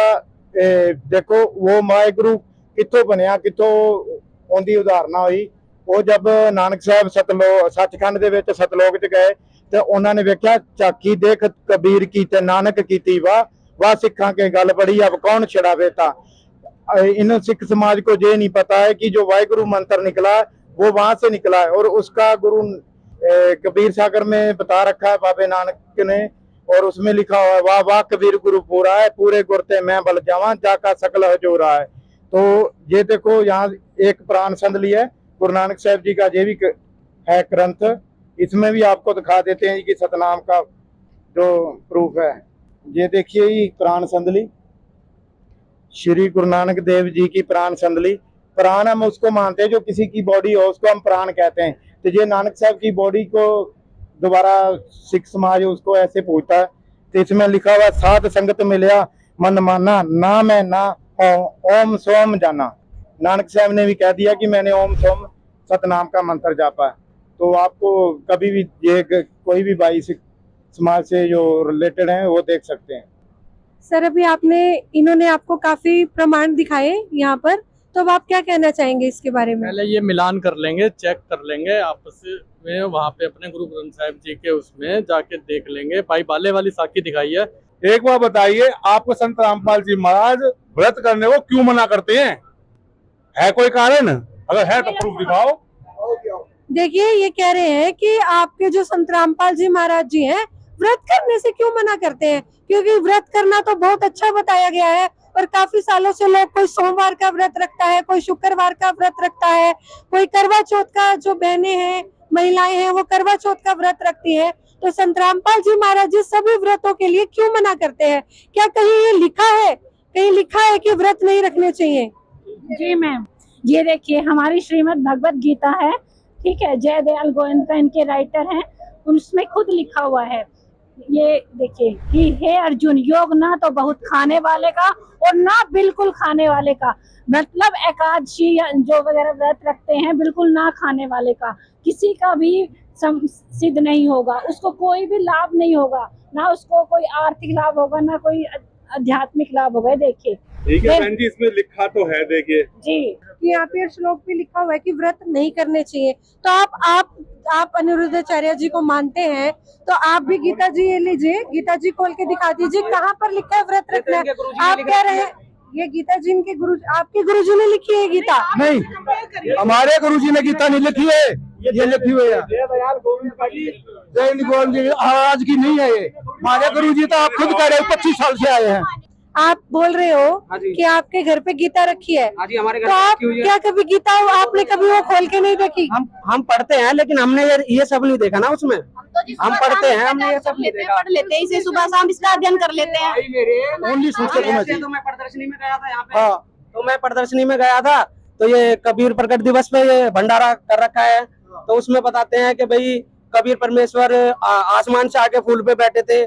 ਦੇਖੋ ਉਹ ਵਾਹਿਗੁਰੂ ਕਿੱਥੋਂ ਬਣਿਆ ਕਿੱਥੋਂ ਉਹਦੀ ਉਦਾਹਰਣਾ ਹੋਈ। ਉਹ ਜਦ ਨਾਨਕ ਸਾਹਿਬ ਸੱਚਖੰਡ ਦੇ ਵਿੱਚ ਸਤਲੋਕ 'ਚ ਗਏ ਤੇ ਉਹਨਾਂ ਨੇ ਵੇਖਿਆ ਝਾਕੀ ਦੇਖ ਕਬੀਰ ਕੀ ਤੇ ਨਾਨਕ ਕੀਤੀ वाह सिखा के गल पड़ी अब कौन छिड़ावे था। इन सिख समाज को ये नहीं पता है कि जो वाहिगुरु मंत्र निकला वो वहां से निकला है और उसका गुरु कबीर सागर में बता रखा है बाबे नानक ने और उसमें लिखा हुआ है वाह वाह कबीर गुरु पूरा है पूरे गुरते मैं बल जावा जाका सकल हजूरा है। तो ये देखो यहाँ एक प्राण संधली है गुरु नानक साहब जी का ये भी है ग्रंथ, इसमें भी आपको दिखा देते हैं कि सतनाम का जो प्रूफ है। ये देखिए ये प्राण संधली श्री गुरु नानक देव जी की प्राण संधली। प्राण हम उसको मानते हैं जो किसी की बॉडी हो उसको हम प्राण कहते हैं। तो ये नानक साहब की बॉडी को दोबारा सिख समाज उसको ऐसे पूछता है। तो इसमें लिखा हुआ साध संगत मिलिया मन माना ना मैं ना ओम सोम जाना। नानक साहब ने भी कह दिया कि मैंने ओम सोम सतनाम का मंत्र जापा है। तो आपको कभी भी ये कोई भी भाई सिख समाज से जो रिलेटेड हैं वो देख सकते हैं। सर अभी इन्होंने आपको काफी प्रमाण दिखाए यहाँ पर, तो अब आप क्या कहना चाहेंगे इसके बारे में? पहले ये मिलान कर लेंगे, चेक कर लेंगे आपस में, वहाँ पे अपने गुरु ग्रंथ साहिब जी के उसमें जाके देख लेंगे। भाई बाले वाली साखी दिखाई है। एक बार बताइए आपको संत रामपाल जी महाराज व्रत करने को क्यों मना करते हैं? है कोई कारण? अगर है तो प्रूफ दिखाओ। देखिए ये कह रहे हैं कि आपके जो संत रामपाल जी महाराज जी हैं व्रत करने से क्यों मना करते हैं, क्योंकि व्रत करना तो बहुत अच्छा बताया गया है और काफी सालों से लोग कोई सोमवार का व्रत रखता है, कोई शुक्रवार का व्रत रखता है, कोई करवा चौथ का जो बहनें हैं महिलाएं हैं वो करवा चौथ का व्रत रखती है। तो संत रामपाल जी महाराज जी सभी व्रतों के लिए क्यों मना करते हैं? क्या कहीं ये लिखा है, कहीं लिखा है कि व्रत नहीं रखने चाहिए? जी मैम, ये देखिए हमारी श्रीमद् भगवत गीता है, ठीक है, जय दयाल गोविंद इनके राइटर हैं, उसमें खुद लिखा हुआ है। ये देखिए कि हे अर्जुन योग ना तो बहुत खाने वाले का और ना बिल्कुल खाने वाले का, मतलब एकादशी जो वगैरह व्रत रखते हैं बिल्कुल ना खाने वाले का किसी का भी सिद्ध नहीं होगा, उसको कोई भी लाभ नहीं होगा, ना उसको कोई आर्थिक लाभ होगा ना कोई आध्यात्मिक लाभ होगा। देखिए ठीक है बहन जी, इसमें लिखा तो है देखिए जी कि यहाँ पे श्लोक पे लिखा हुआ है कि व्रत नहीं करने चाहिए। तो आप अनिरुद्धाचार्य जी को मानते हैं तो आप भी गीता जी ये लीजिए, गीता जी खोल के दिखा दीजिए कहाँ पर लिखा है व्रत रखना है। आप कह रहे हैं ये गीता जी इनके गुरु आपके गुरुजी ने लिखी है गीता? नहीं, हमारे गुरुजी ने गीता नहीं लिखी है, ये लिखी हुई है जय गोविंद जी महाराज की नहीं है ये। हमारे गुरुजी तो आप खुद कह रहे हो 25 साल से आए हैं। आप बोल रहे हो कि आपके घर पे गीता रखी है, तो आप क्या कभी गीता आपने कभी वो खोल के नहीं देखी? हम पढ़ते हैं लेकिन हमने ये सब नहीं देखा ना उसमें। हम पढ़ते हैं, हमने ये सब नहीं देखा। पढ़ लेते हैं इसे, सुबह शाम इसका अध्ययन कर लेते हैं। तो मैं प्रदर्शनी में गया था यहाँ पे, तो मैं प्रदर्शनी में गया था तो ये कबीर प्रकट दिवस पे ये भंडारा कर रखा है। तो उसमें बताते हैं कि भाई कबीर परमेश्वर आसमान से आके फूल पे बैठे थे,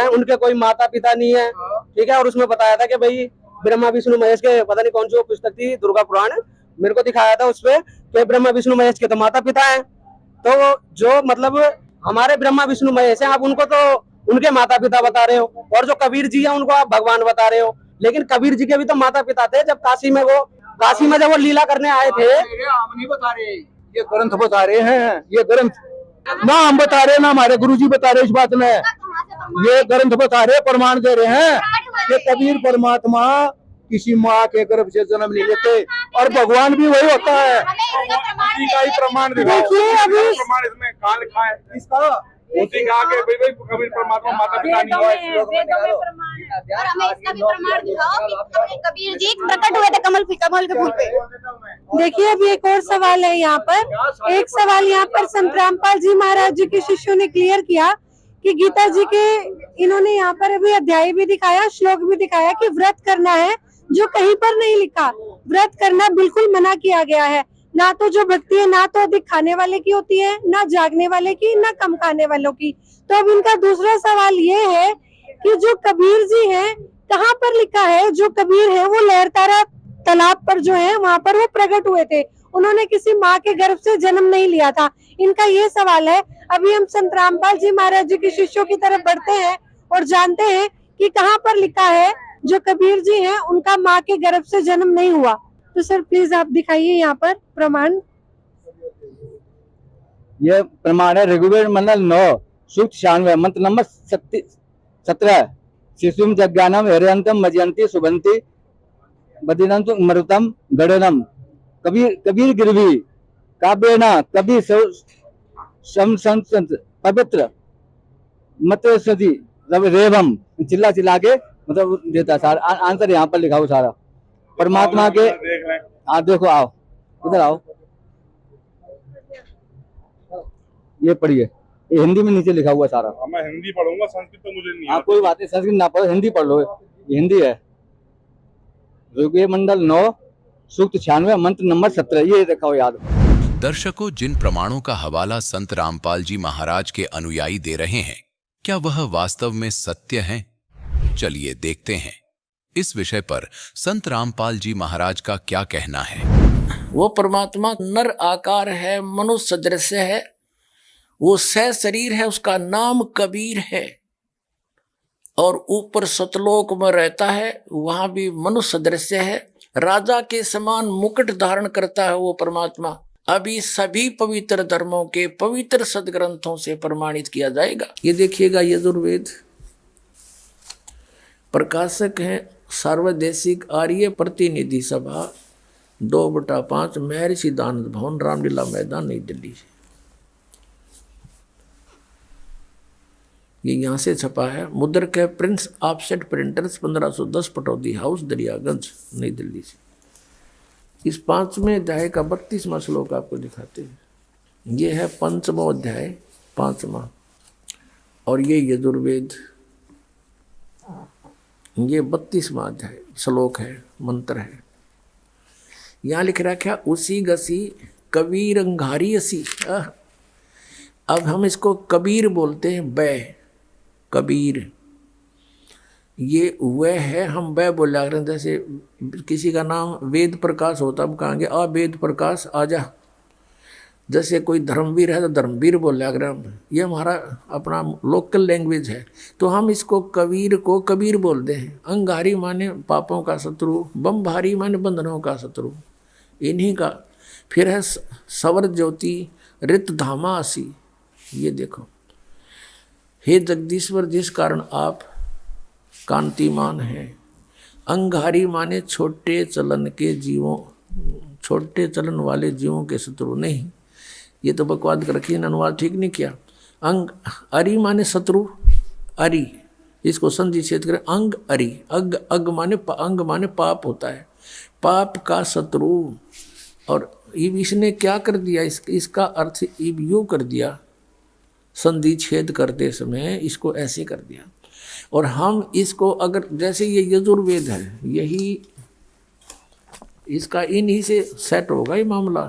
उनके कोई माता पिता नहीं है, ठीक है। और उसमें बताया था कि भाई ब्रह्मा विष्णु महेश के, पता नहीं कौन सी वो पुस्तक थी, दुर्गा पुराण, मेरे को दिखाया था उसपे कि ब्रह्मा विष्णु महेश के तो माता पिता हैं। तो जो मतलब हमारे ब्रह्मा विष्णु महेश हैं, आप उनको तो उनके माता पिता बता रहे हो, और जो कबीर जी है उनको आप भगवान बता रहे हो। लेकिन कबीर जी के भी तो माता पिता थे। जब काशी में जब वो लीला करने आए थे, हम नहीं बता रहे, ये ग्रंथ बता रहे हैं, ये ग्रंथ ना हम बता रहे ना हमारे गुरुजी बता रहे इस बात में, ये ग्रंथ बता रहे, प्रमाण दे रहे हैं कि कबीर परमात्मा किसी माँ के गर्भ से जन्म नहीं लेते और भगवान भी वही होता है। उसी का ही प्रमाण दिखाओ, प्रमाण इसमें कहाँ लिखा है इसका? उसी का कि भाई कबीर परमात्मा माता पिता नहीं है। और हमें इसका भी प्रमाण दिखाओ कि कबीर जी प्रकट हुए थे कमल के फूल पे। देखिए अभी एक और सवाल है यहाँ पर, एक सवाल यहाँ पर संत रामपाल जी महाराज जी के शिष्यों ने क्लियर किया कि गीता जी के इन्होंने यहाँ पर अभी अध्याय भी दिखाया, श्लोक भी दिखाया कि व्रत करना है, जो कहीं पर नहीं लिखा। व्रत करना बिल्कुल मना किया गया है। ना तो जो भक्ति है ना तो अधिक खाने वाले की होती है, ना जागने वाले की, ना कम खाने वालों की। तो अब इनका दूसरा सवाल ये है कि जो कबीर जी हैं कहाँ पर लिखा है? जो कबीर है वो लहरतारा तालाब पर जो है वहां पर वो प्रकट हुए थे उन्होंने किसी माँ के गर्भ से जन्म नहीं लिया था। इनका ये सवाल है। अभी हम संत रामपाल जी महाराज जी के शिष्यों की तरफ बढ़ते हैं और जानते हैं कि कहाँ पर लिखा है जो कबीर जी हैं उनका माँ के गर्भ से जन्म नहीं हुआ। तो सर प्लीज आप दिखाइए यहाँ पर प्रमाण। ये प्रमाण है ऋग्वेद मंडल 9 सूक्त 96 मंत्र नंबर 17 शिशुम जज्ञानम हरियंतम मजयंती सुबंती बदिनंतु मरुतम गणनम कबीर गिरवी काव्यना कबीर संत पवित्र मत सदी रेवम चिल्ला चिल्ला के मतलब देता सारा आंसर यहाँ पर लिखा हो सारा परमात्मा के। हाँ देखो आओ इधर आओ ये पढ़िए ये हिंदी में नीचे लिखा हुआ सारा। मैं हिंदी पढ़ूंगा संस्कृत तो मुझे नहीं हाँ कोई बात नहीं संस्कृत ना पढ़ो हिंदी पढ़ लो ये हिंदी है। ऋग्वेद मंडल 9 सूक्त 96 मंत्र नंबर 17 ये रखा याद। दर्शकों, जिन प्रमाणों का हवाला संत रामपाल जी महाराज के अनुयायी दे रहे हैं, क्या वह वास्तव में सत्य हैं? चलिए देखते हैं इस विषय पर संत रामपाल जी महाराज का क्या कहना है। वो परमात्मा नर आकार है, मनुष्य सदृश है, वो सह शरीर है, उसका नाम कबीर है और ऊपर सतलोक में रहता है, वहां भी मनुष्य सदृश है, राजा के समान मुकुट धारण करता है वो परमात्मा। अभी सभी पवित्र धर्मों के पवित्र सदग्रंथों से प्रमाणित किया जाएगा। ये देखिएगा यजुर्वेद, प्रकाशक है सार्वदेशिक आर्य प्रतिनिधि सभा 2/5 महर्षि दानंद भवन रामलीला मैदान नई दिल्ली। ये यहाँ से छपा है। मुद्रक है Prince offset printers 1510 Pataudi house Daryaganj नई दिल्ली से। इस 5वें अध्याय का 32वां श्लोक आपको दिखाते हैं। ये है 5वां अध्याय 5वां और ये यजुर्वेद ये 32वां अध्याय श्लोक है, मंत्र है। यहाँ लिख रखा उसी गसी कबीर अंगारी असी। अब हम इसको कबीर बोलते हैं, बै कबीर ये वह है, हम वह बोल रहे हैं। जैसे किसी का नाम वेद प्रकाश होता हम कहेंगे आ वेद प्रकाश आजा। जैसे कोई धर्मवीर है तो धर्मवीर बोल रहे हैं, ये हमारा अपना लोकल लैंग्वेज है। तो हम इसको कबीर को कबीर बोलते हैं। अंगारी माने पापों का शत्रु, बम भारी माने बंधनों का शत्रु, इन्हीं का। फिर है सवर ज्योति रित धामा आसी। ये देखो, हे जगदीश्वर जिस कारण आप कांतिमान है। अंगारी माने छोटे चलन के जीवों, छोटे चलन वाले जीवों के शत्रु नहीं। ये तो बकवाद कर रखी, अनुवाद ठीक नहीं किया। अंग अरि माने शत्रु, अरि इसको संधि छेद करें अंग अरि। अग अग माने अंग माने पाप होता है, पाप का शत्रु। और इसने क्या कर दिया, इसका अर्थ यूँ कर दिया, संधि छेद करते समय इसको ऐसे कर दिया। और हम इसको अगर जैसे ये यजुर्वेद है, यही इसका इन्हीं से सेट होगा ये मामला।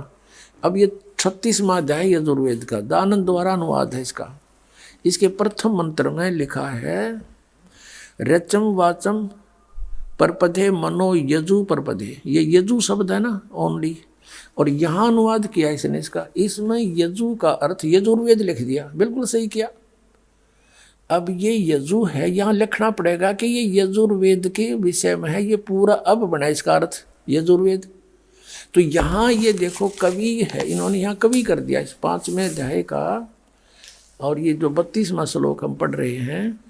अब ये 36वां अध्याय यजुर्वेद का दानंद द्वारा अनुवाद है इसका। इसके प्रथम मंत्र में लिखा है रचम वाचम परपधे मनो यजु परपधे। ये यजु शब्द है ना ओनली, और यहाँ अनुवाद किया इसने इसका। इसमें यजु का अर्थ यजुर्वेद लिख दिया, बिल्कुल सही किया। अब ये यजु है, यहाँ लिखना पड़ेगा कि ये यजुर्वेद के विषय में है। ये पूरा अब बना इसका अर्थ यजुर्वेद। तो यहाँ ये देखो कवि है, इन्होंने यहाँ कवि कर दिया इस 5वें अध्याय का। और ये जो 32वां श्लोक हम पढ़ रहे हैं,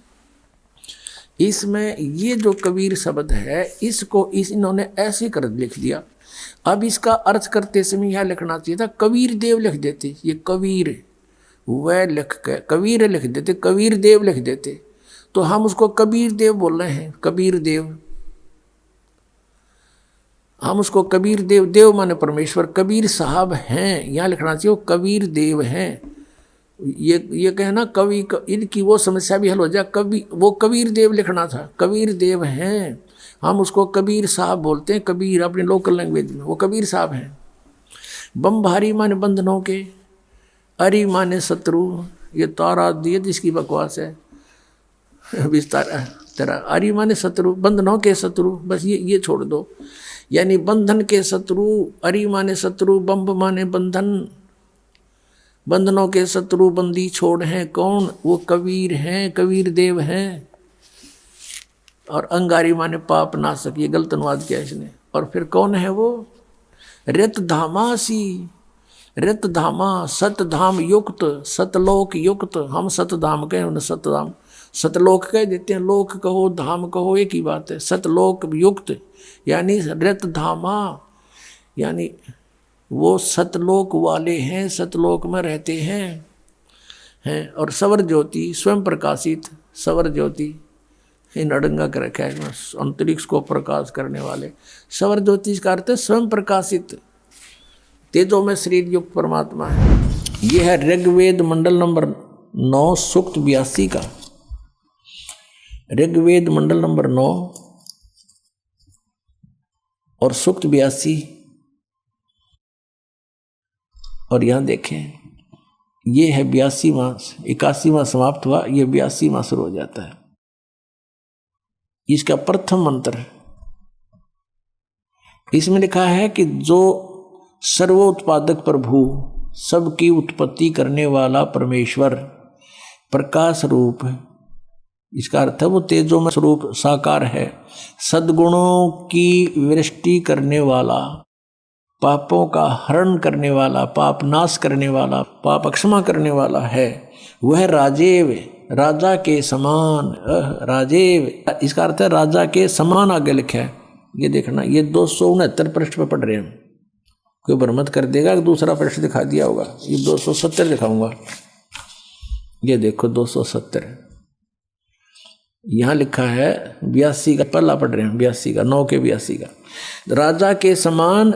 इसमें ये जो कबीर शब्द है इसको इन्होंने ऐसे कर लिख दिया। अब इसका अर्थ करते समय यहाँ लिखना चाहिए था कबीर देव लिख देते। ये कबीर वह लिख के कबीर लिख देते, कबीर देव लिख देते, तो हम उसको कबीर देव बोल रहे हैं। कबीर देव, हम उसको कबीर देव, देव माने परमेश्वर, कबीर साहब हैं यहाँ लिखना चाहिए, वो कबीर देव हैं। ये कहना कवि इनकी वो समस्या भी हल हो जाए। कवि वो कबीर देव लिखना था, कबीर देव हैं, हम उसको कबीर साहब बोलते हैं। कबीर अपने लोकल लैंग्वेज में वो कबीर साहब हैं। बम भारी माने बंधनों के, अरि माने शत्रु। ये तारा दिए जिसकी बकवास है विस्तार तेरा। अरि माने शत्रु, बंधनों के शत्रु, बस ये छोड़ दो। यानी बंधन के शत्रु, अरि माने शत्रु, बंब माने बंधन, बंधनों के शत्रु बंदी छोड़ हैं कौन? वो कबीर हैं, कबीर देव हैं। और अंगारी माने पाप नाशक, ये गलत अनुवाद किया इसने। और फिर कौन है वो? रित धामासी, रित धामा, सतधाम युक्त, सतलोक युक्त। हम सतधाम कहें, उन्हें सतधाम, सतलोक कह देते हैं। लोक कहो धाम कहो एक ही बात है। सतलोक युक्त यानी रित धामा, यानी वो सतलोक वाले हैं, सतलोक में रहते हैं। और सवर ज्योति, स्वयं प्रकाशित, सवर ज्योति इन अड़ंगा कर रखा है, अंतरिक्ष को प्रकाश करने वाले। सवर ज्योति का अर्थ है स्वयं प्रकाशित, तेजो में शरीर युक्त परमात्मा है। यह है ऋग्वेद मंडल नंबर 9 सूक्त 82 का। ऋग्वेद मंडल नंबर 9 और सूक्त 82। और यहां देखें, ये है 82वां, 81वां समाप्त हुआ, ये 82वां शुरू हो जाता है। इसका प्रथम मंत्र है। इसमें लिखा है कि जो सर्वोत्पादक प्रभु, सबकी उत्पत्ति करने वाला परमेश्वर, प्रकाश रूप है। इसका अर्थ है वो तेजो में स्वरूप साकार है, सद्गुणों की वृष्टि करने वाला, पापों का हरण करने वाला, पाप नाश करने वाला, पाप क्षमा करने वाला है। वह राजेव, राजा के समान, राजेव इसका अर्थ है राजा के समान आगे लिखा है। ये देखना, ये 269 पृष्ठ पर पढ़ रहे हैं। कोई भ्रमत कर देगा कि दूसरा पृष्ठ दिखा दिया होगा। ये 270 दिखाऊंगा। ये देखो 270 यहाँ लिखा है। 82 का पहला पढ़ रहे हैं, 82 का 9 के 82 का। राजा के समान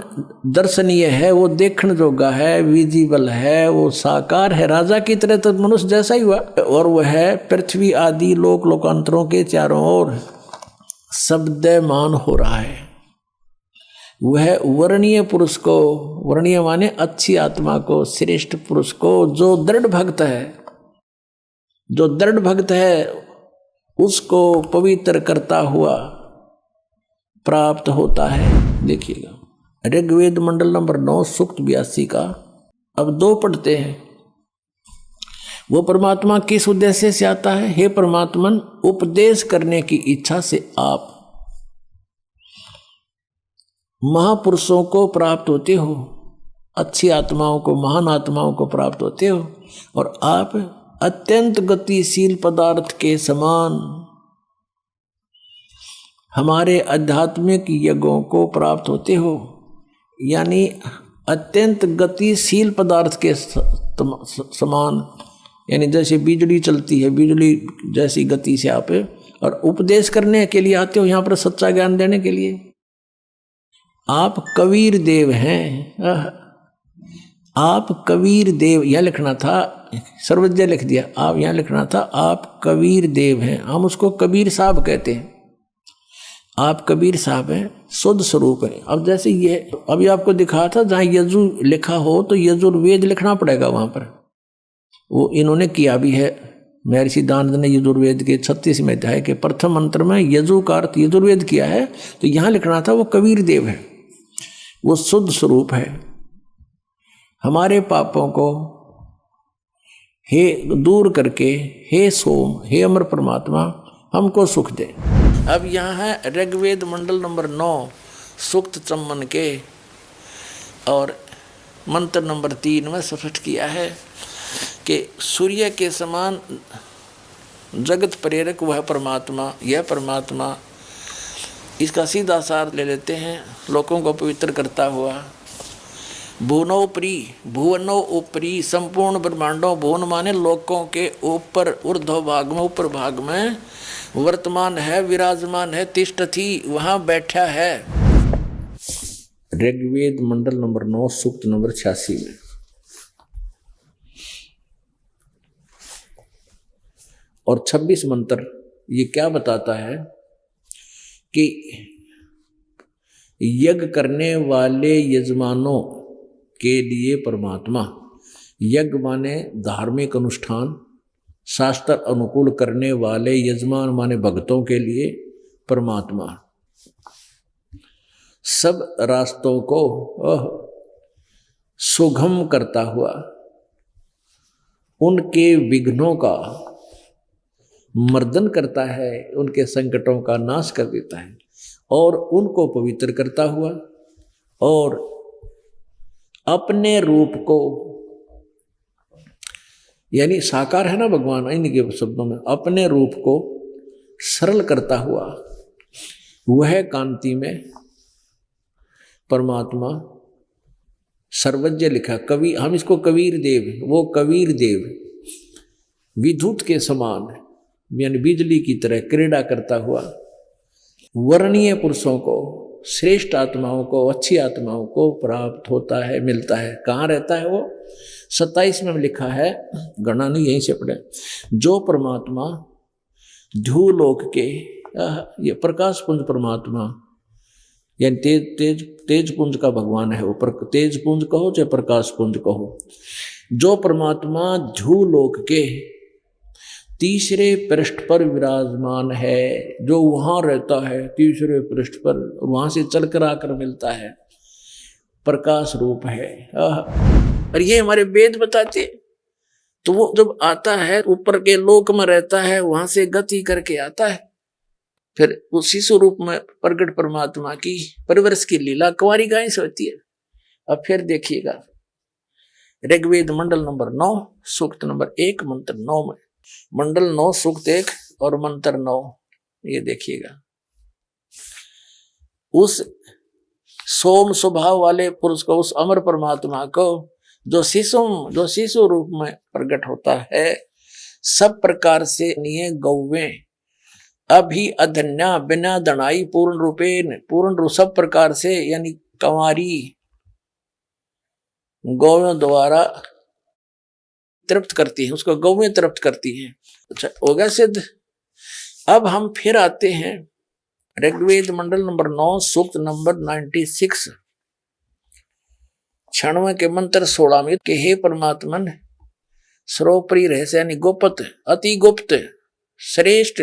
दर्शनीय है, वो देखने जोगा है, विजिबल है, वो साकार है। राजा की तरह तो मनुष्य जैसा ही हुआ। और वह है पृथ्वी आदि लोक लोकांतरों के चारों ओर शब्दमान हो रहा है। वह वर्णीय पुरुष को, वर्णीय माने अच्छी आत्मा को, श्रेष्ठ पुरुष को, जो दृढ़ भक्त है, जो दृढ़ भक्त है उसको पवित्र करता हुआ प्राप्त होता है। देखिएगा ऋग्वेद मंडल नंबर 9 सूक्त 82 का। अब 2 पढ़ते हैं। वो परमात्मा किस उद्देश्य से आता है? हे परमात्मन, उपदेश करने की इच्छा से आप महापुरुषों को प्राप्त होते हो, अच्छी आत्माओं को, महान आत्माओं को प्राप्त होते हो। और आप अत्यंत गतिशील पदार्थ के समान हमारे आध्यात्मिक यज्ञों को प्राप्त होते हो। यानी अत्यंत गतिशील पदार्थ के समान, यानी जैसे बिजली चलती है, बिजली जैसी गति से आप और उपदेश करने के लिए आते हो, यहाँ पर सच्चा ज्ञान देने के लिए। आप कबीर देव हैं। आप कबीर देव, यह लिखना था, सर्वज्ञ लिख दिया। आप यहाँ लिखना था आप कबीर देव हैं। हम उसको कबीर साहब कहते हैं। आप कबीर साहब हैं, शुद्ध स्वरूप है। अब जैसे ये अभी आपको दिखा था, जहाँ यजु लिखा हो तो यजुर्वेद लिखना पड़ेगा वहाँ पर। वो इन्होंने किया भी है। महर्षि दानंद ने यजुर्वेद के 36वें अध्याय के प्रथम मंत्र में यजु का अर्थ यजुर्वेद किया है। तो यहाँ लिखना था वो कबीर देव है, वो शुद्ध स्वरूप है। हमारे पापों को हे दूर करके, हे सोम, हे अमर परमात्मा, हमको सुख दे। अब यहाँ है ऋग्वेद मंडल नंबर 9 सूक्त 54 के और मंत्र नंबर 3 में स्पष्ट किया है कि सूर्य के समान जगत प्रेरक वह परमात्मा, यह परमात्मा। इसका सीधा सार ले लेते हैं, लोगों को पवित्र करता हुआ। भुवनोपरि, भुवनो ऊपरी, संपूर्ण ब्रह्मांडों, भुवन माने लोकों के ऊपर, ऊर्ध्व भाग में, ऊपर भाग में वर्तमान है, विराजमान है, तिष्ठति, वहां बैठा है। ऋग्वेद मंडल नंबर 9 सूक्त नंबर 86 में। और 26 मंत्र ये क्या बताता है कि यज्ञ करने वाले यजमानों के लिए परमात्मा, यज्ञ माने धार्मिक अनुष्ठान, शास्त्र अनुकूल करने वाले यजमान माने भक्तों के लिए परमात्मा। सब रास्तों को सुगम करता हुआ, उनके विघ्नों का मर्दन करता है, उनके संकटों का नाश कर देता है और उनको पवित्र करता हुआ और अपने रूप को, यानी साकार है ना भगवान, इनके शब्दों में अपने रूप को सरल करता हुआ वह कांति में परमात्मा सर्वज्ञ लिखा। कवि, हम इसको कबीर देव, वो कबीर देव विद्युत के समान यानी बिजली की तरह क्रीड़ा करता हुआ वर्णीय पुरुषों को, श्रेष्ठ आत्माओं को, अच्छी आत्माओं को प्राप्त होता है, मिलता है। कहाँ रहता है वो? 27 में लिखा है, गणना नहीं यहीं से पढ़े, जो परमात्मा ध्रुवलोक के, ये प्रकाश पुंज परमात्मा यानी तेज पुंज का भगवान है वो, तेज पुंज कहो चाहे प्रकाश पुंज कहो, जो परमात्मा ध्रुवलोक के तीसरे पृष्ठ पर विराजमान है, जो वहां रहता है तीसरे पृष्ठ पर, वहां से चलकर आकर मिलता है, प्रकाश रूप है। और ये हमारे वेद बताते हैं। तो वो जब आता है ऊपर के लोक में रहता है, वहां से गति करके आता है, फिर उस शिशु रूप में प्रगट परमात्मा की परवरिश की लीला कुंवारी गाय से होती है। अब फिर देखिएगा ऋग्वेद मंडल नंबर 9 सूक्त नंबर 1 मंत्र 9 में, मंडल 9 सूक्त 1 और मंत्र 9, ये देखिएगा उस सोम स्वभाव वाले पुरुष को, उस अमर परमात्मा को जो शिशु रूप में प्रकट होता है, सब प्रकार से निये गौवें अभी अधन्या बिना दनाई पूर्ण रूप सब प्रकार से यानी कंवारी गौयों द्वारा तृप्त करती है, उसको गौवें तृप्त करती हैं। अच्छा हो गया सिद्ध। अब हम फिर आते हैं ऋग्वेद मंडल नंबर 9 सूक्त नंबर 96 96 के मंत्र 16 में कि हे परमात्मन सर्वोपरि रहस्य यानी गुप्त, अति गुप्त, श्रेष्ठ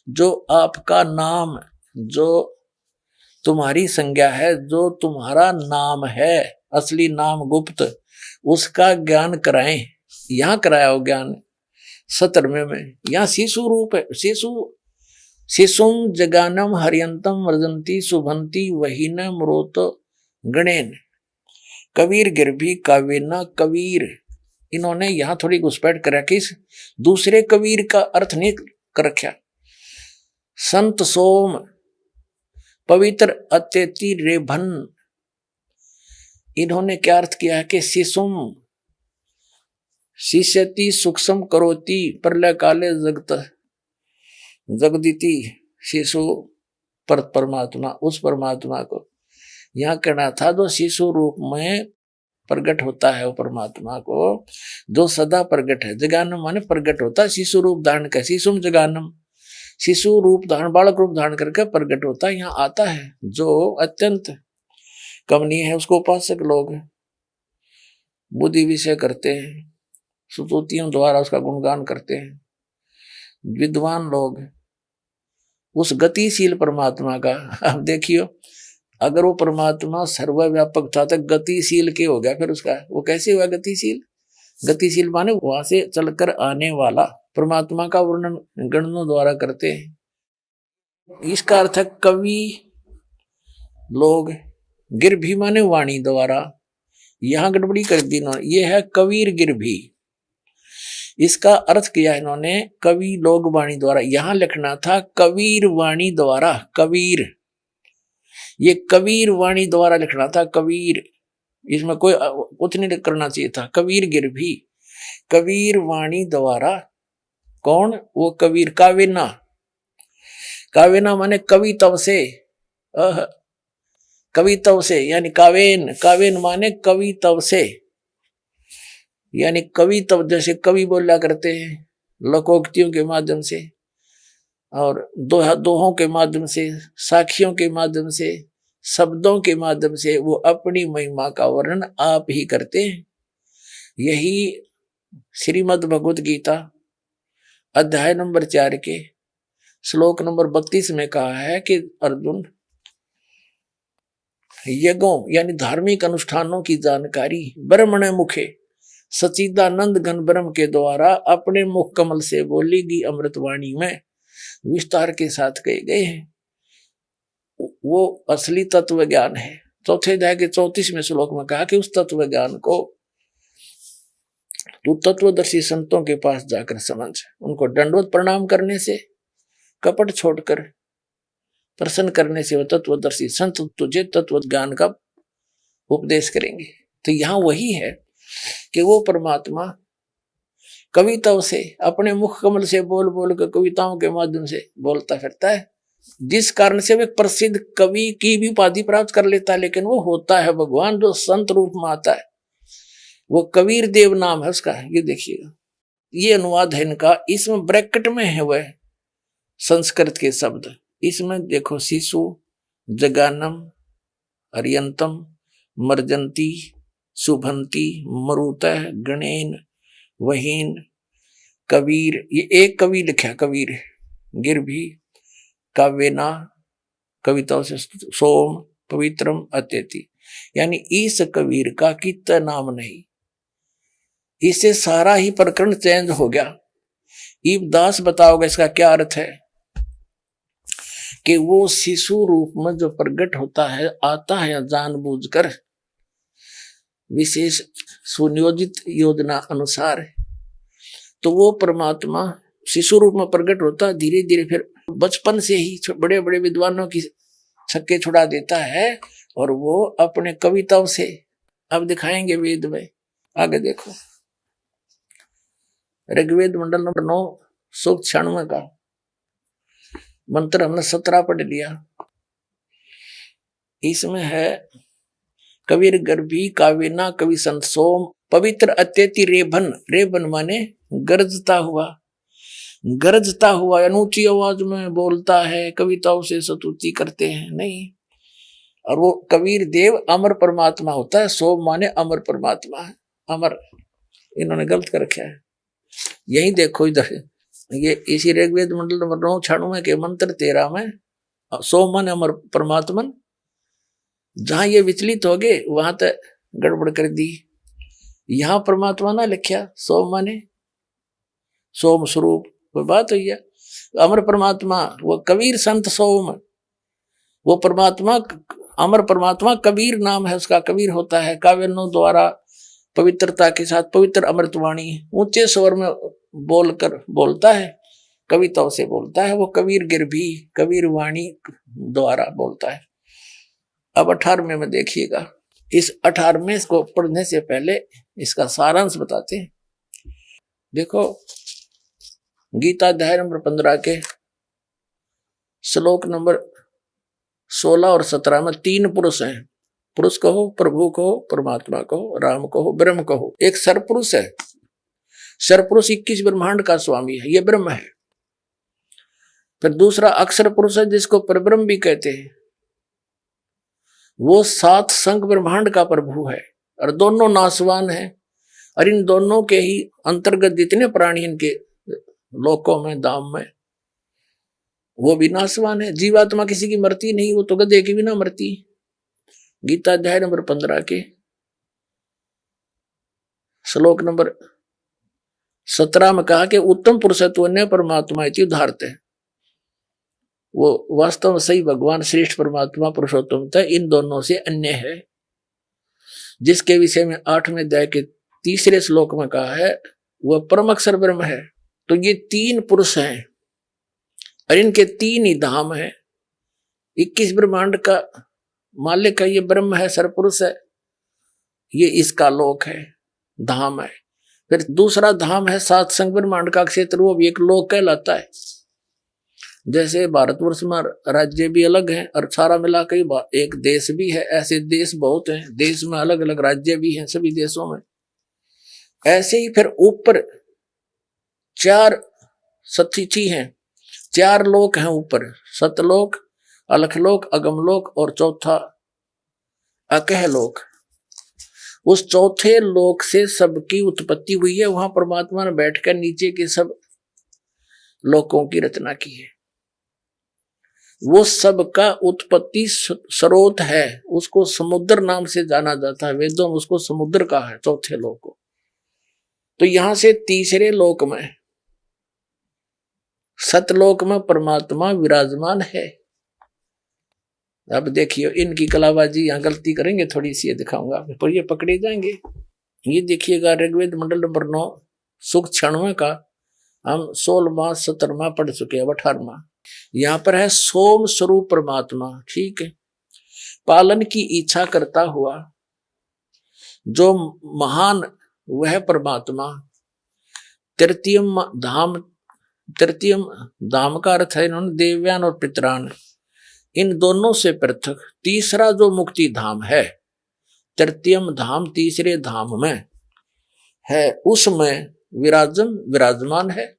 जो आपका नाम, जो तुम्हारी संज्ञा है, जो तुम्हारा नाम है, असली नाम गुप्त, उसका ज्ञान कराएं। यहाँ कराया हो ज्ञान 17वें में। यहाँ शिशु रूप है, शिशुम जगानम हरियंतम वर्जंती शुभंती वहीन मरोत गणेन कबीर गिरभी कावेना कबीर। इन्होंने यहाँ थोड़ी घुसपैठ कर रखी, दूसरे कबीर का अर्थ नहीं कर रखा। संत सोम पवित्र अत्यति रेभन, इन्होंने क्या अर्थ किया है कि शिशुम शिष्यति सूक्ष्म करोति प्रलय काले जगत जगदिति शिशु पर परमात्मा, उस परमात्मा को यहाँ कहना था जो शिशु रूप में प्रकट होता है, वो परमात्मा को जो सदा प्रकट है। जगानम माने प्रकट होता है, शिशु रूप धारण कर, शिशुम जगानम शिशु रूप धारण, बालक रूप धारण करके प्रकट होता है, यहाँ आता है। जो अत्यंत कमनीय है उसको उपासक लोग बुद्धि विषय करते हैं, स्तुतियों द्वारा उसका गुणगान करते हैं। विद्वान लोग उस गतिशील परमात्मा का, अब देखियो अगर वो परमात्मा सर्वव्यापक था तो गतिशील के हो गया, फिर उसका वो कैसे हुआ गतिशील? गतिशील माने वहां से चलकर आने वाला। परमात्मा का वर्णन गणों द्वारा करते हैं। इसका अर्थ है कवि लोग, गिरभी माने वाणी द्वारा, यहां गड़बड़ी कर दी इन्होंने, ये है कबीर गिरभी। इसका अर्थ किया इन्होंने कवि लोग वाणी द्वारा, यहां लिखना था कबीर वाणी द्वारा, कबीर, ये कबीर वाणी द्वारा लिखना था, कबीर, इसमें कोई कुछ नहीं करना चाहिए था। कबीर गिरभी, कबीर वाणी द्वारा, कौन? वो कबीर। कावेना, कावेना माने कवि तव से, कवि तव से यानी कावेन, कावेन माने कवि तव से, यानी कवि तव, जैसे कवि बोला करते हैं लोकोक्तियों के माध्यम से और दोहों के माध्यम से, साखियों के माध्यम से, शब्दों के माध्यम से वो अपनी महिमा का वर्णन आप ही करते हैं। यही श्रीमद् भगवत गीता अध्याय नंबर 4 के श्लोक नंबर 32 में कहा है कि अर्जुन यज्ञों यानी धार्मिक अनुष्ठानों की जानकारी ब्रह्मण मुखे सचिदानंद घन ब्रह्म के द्वारा अपने मुख कमल से बोली गई अमृतवाणी में विस्तार के साथ कहे गए हैं। वो असली तत्व ज्ञान है। चौथे अध्याय के 34वें श्लोक में कहा कि उस तत्व ज्ञान को तू तत्वदर्शी संतों के पास जाकर समझ। उनको दंडवत प्रणाम करने से, कपट छोड़कर प्रसन्न करने से वो तत्वदर्शी संत तुझे तत्व ज्ञान का उपदेश करेंगे। तो यहाँ वही है कि वो परमात्मा कविताओं से, अपने मुख कमल से बोल बोल कर कविताओं के माध्यम से बोलता फिरता है, जिस कारण से वे प्रसिद्ध कवि की भी उपाधि प्राप्त कर लेता है। लेकिन वो होता है भगवान जो संत रूप में आता है, वो कबीर देव नाम है उसका। ये देखिएगा, ये अनुवाद है इनका। इसमें ब्रैकेट में है वह संस्कृत के शब्द। इसमें देखो, शिशु, जगानम, अरियंतम, मर्जंती, शुभंती, मरुतः, गणेन, वहीन, कबीर। ये एक कवि लिखा, कबीर, गिरभी, काव्यना, कविताओं से सोम, पवित्रम, अत्यति। यानी इस कबीर का कितना नाम नहीं, इससे सारा ही प्रकरण चेंज हो गया। ईबदास बताओगे इसका क्या अर्थ है कि वो शिशु रूप में जो प्रकट होता है, आता है जानबूझकर विशेष सुनियोजित योजना अनुसार, तो वो परमात्मा शिशु रूप में प्रकट होता, धीरे धीरे फिर बचपन से ही बड़े बड़े विद्वानों की छक्के छुड़ा देता है। और वो अपने कविताओं से, अब दिखाएंगे वेद में, आगे देखो, ऋग्वेद मंडल नंबर 9 सूक्त 96 का मंत्र हमने 17 पढ़ लिया। इसमें है कबीर गर्भी काव्यना कवि संत सोम पवित्र अत्यति रेभन। रेभन माने गरजता हुआ, गरजता हुआ, अनूठी आवाज में बोलता है, कविताओं से स्तुति करते हैं नहीं। और वो कबीर देव अमर परमात्मा होता है। सोम माने अमर परमात्मा है, अमर। इन्होंने गलत कर रखा है। यही देखो इधर, ये इसी ऋग्वेद मंडल नंबर 9 96 के मंत्र 13 में सोम माने अमर परमात्मन। जहां ये विचलित हो गए वहां तक गड़बड़ कर दी। यहां परमात्मा ना लिखा, सोम माने सोम स्वरूप, कोई बात हुई है। अमर परमात्मा वो कबीर संत सोम, वो परमात्मा अमर परमात्मा कबीर नाम है उसका, कबीर होता है। काव्यों द्वारा पवित्रता के साथ पवित्र अमृतवाणी ऊंचे स्वर में बोलकर बोलता है, कविताओं से बोलता है। वो कबीर गिरभी कबीर वाणी द्वारा बोलता है। अब 18वें में देखिएगा। इस 18वें को पढ़ने से पहले इसका सारांश बताते हैं। देखो, गीता अध्याय नंबर 15 के श्लोक नंबर 16 और 17 में 3 पुरुष हैं। पुरुष कहो, प्रभु कहो, परमात्मा कहो, राम कहो, ब्रह्म कहो। एक सरपुरुष है। सरपुरुष 21 ब्रह्मांड का स्वामी है, ये ब्रह्म है। फिर दूसरा अक्षर पुरुष है जिसको परब्रह्म भी कहते हैं, वो 7 संग ब्रह्मांड का प्रभु है। और दोनों नासवान हैं। और इन दोनों के ही अंतर्गत जितने प्राणी इनके लोकों में, धाम में, वो भी नासवान है। जीवात्मा किसी की मरती नहीं, वो तो गधे की भी ना मरती। गीता अध्याय नंबर 15 के श्लोक नंबर 17 में कहा कि उत्तम पुरुषत्व अन्य परमात्मा इति उदाहरते है। वो वास्तव में सही भगवान श्रेष्ठ परमात्मा पुरुषोत्तम था, इन दोनों से अन्य है, जिसके विषय में 8वें अध्याय के 3 श्लोक में कहा है वह परम अक्षर ब्रह्म है। तो ये 3 पुरुष हैं और इनके 3 ही धाम है। 21 ब्रह्मांड का मालिक है ये ब्रह्म है, सरपुरुष है, ये इसका लोक है, धाम है। फिर दूसरा धाम है 7 संग ब्रह्मांड का क्षेत्र, वो भी एक लोक कहलाता है। जैसे भारतवर्ष में राज्य भी अलग हैं और सारा मिला के एक देश भी है, ऐसे देश बहुत हैं, देश में अलग अलग राज्य भी हैं सभी देशों में। ऐसे ही फिर ऊपर 4 सतिथि हैं, 4 लोक हैं ऊपर, सतलोक, अलखलोक, अगमलोक और चौथा अकहलोक। उस चौथे लोक से सबकी उत्पत्ति हुई है। वहां परमात्मा ने बैठकर नीचे के सब लोकों की रचना की है। वो सबका उत्पत्ति स्रोत है, उसको समुद्र नाम से जाना जाता है। वेदों में उसको समुद्र कहा है, चौथे लोक को। तो यहां से तीसरे लोक में, सतलोक में परमात्मा विराजमान है। अब देखिए इनकी कलाबाजी, यहाँ गलती करेंगे थोड़ी सी, ये दिखाऊंगा पर ये पकड़े जाएंगे। ये देखिएगा ऋग्वेद मंडल नंबर 9 सूक्त 96 का हम 16वां 17वां पढ़ चुके हैं, 18वां। यहाँ पर है सोम स्वरूप परमात्मा, ठीक है, पालन की इच्छा करता हुआ जो महान वह परमात्मा। तृतीयम धाम का अर्थ है इन्होंने देवयान और पितरान, इन दोनों से पृथक तीसरा जो मुक्ति धाम है, तृतीयम धाम तीसरे धाम में है, उसमें विराजमान है।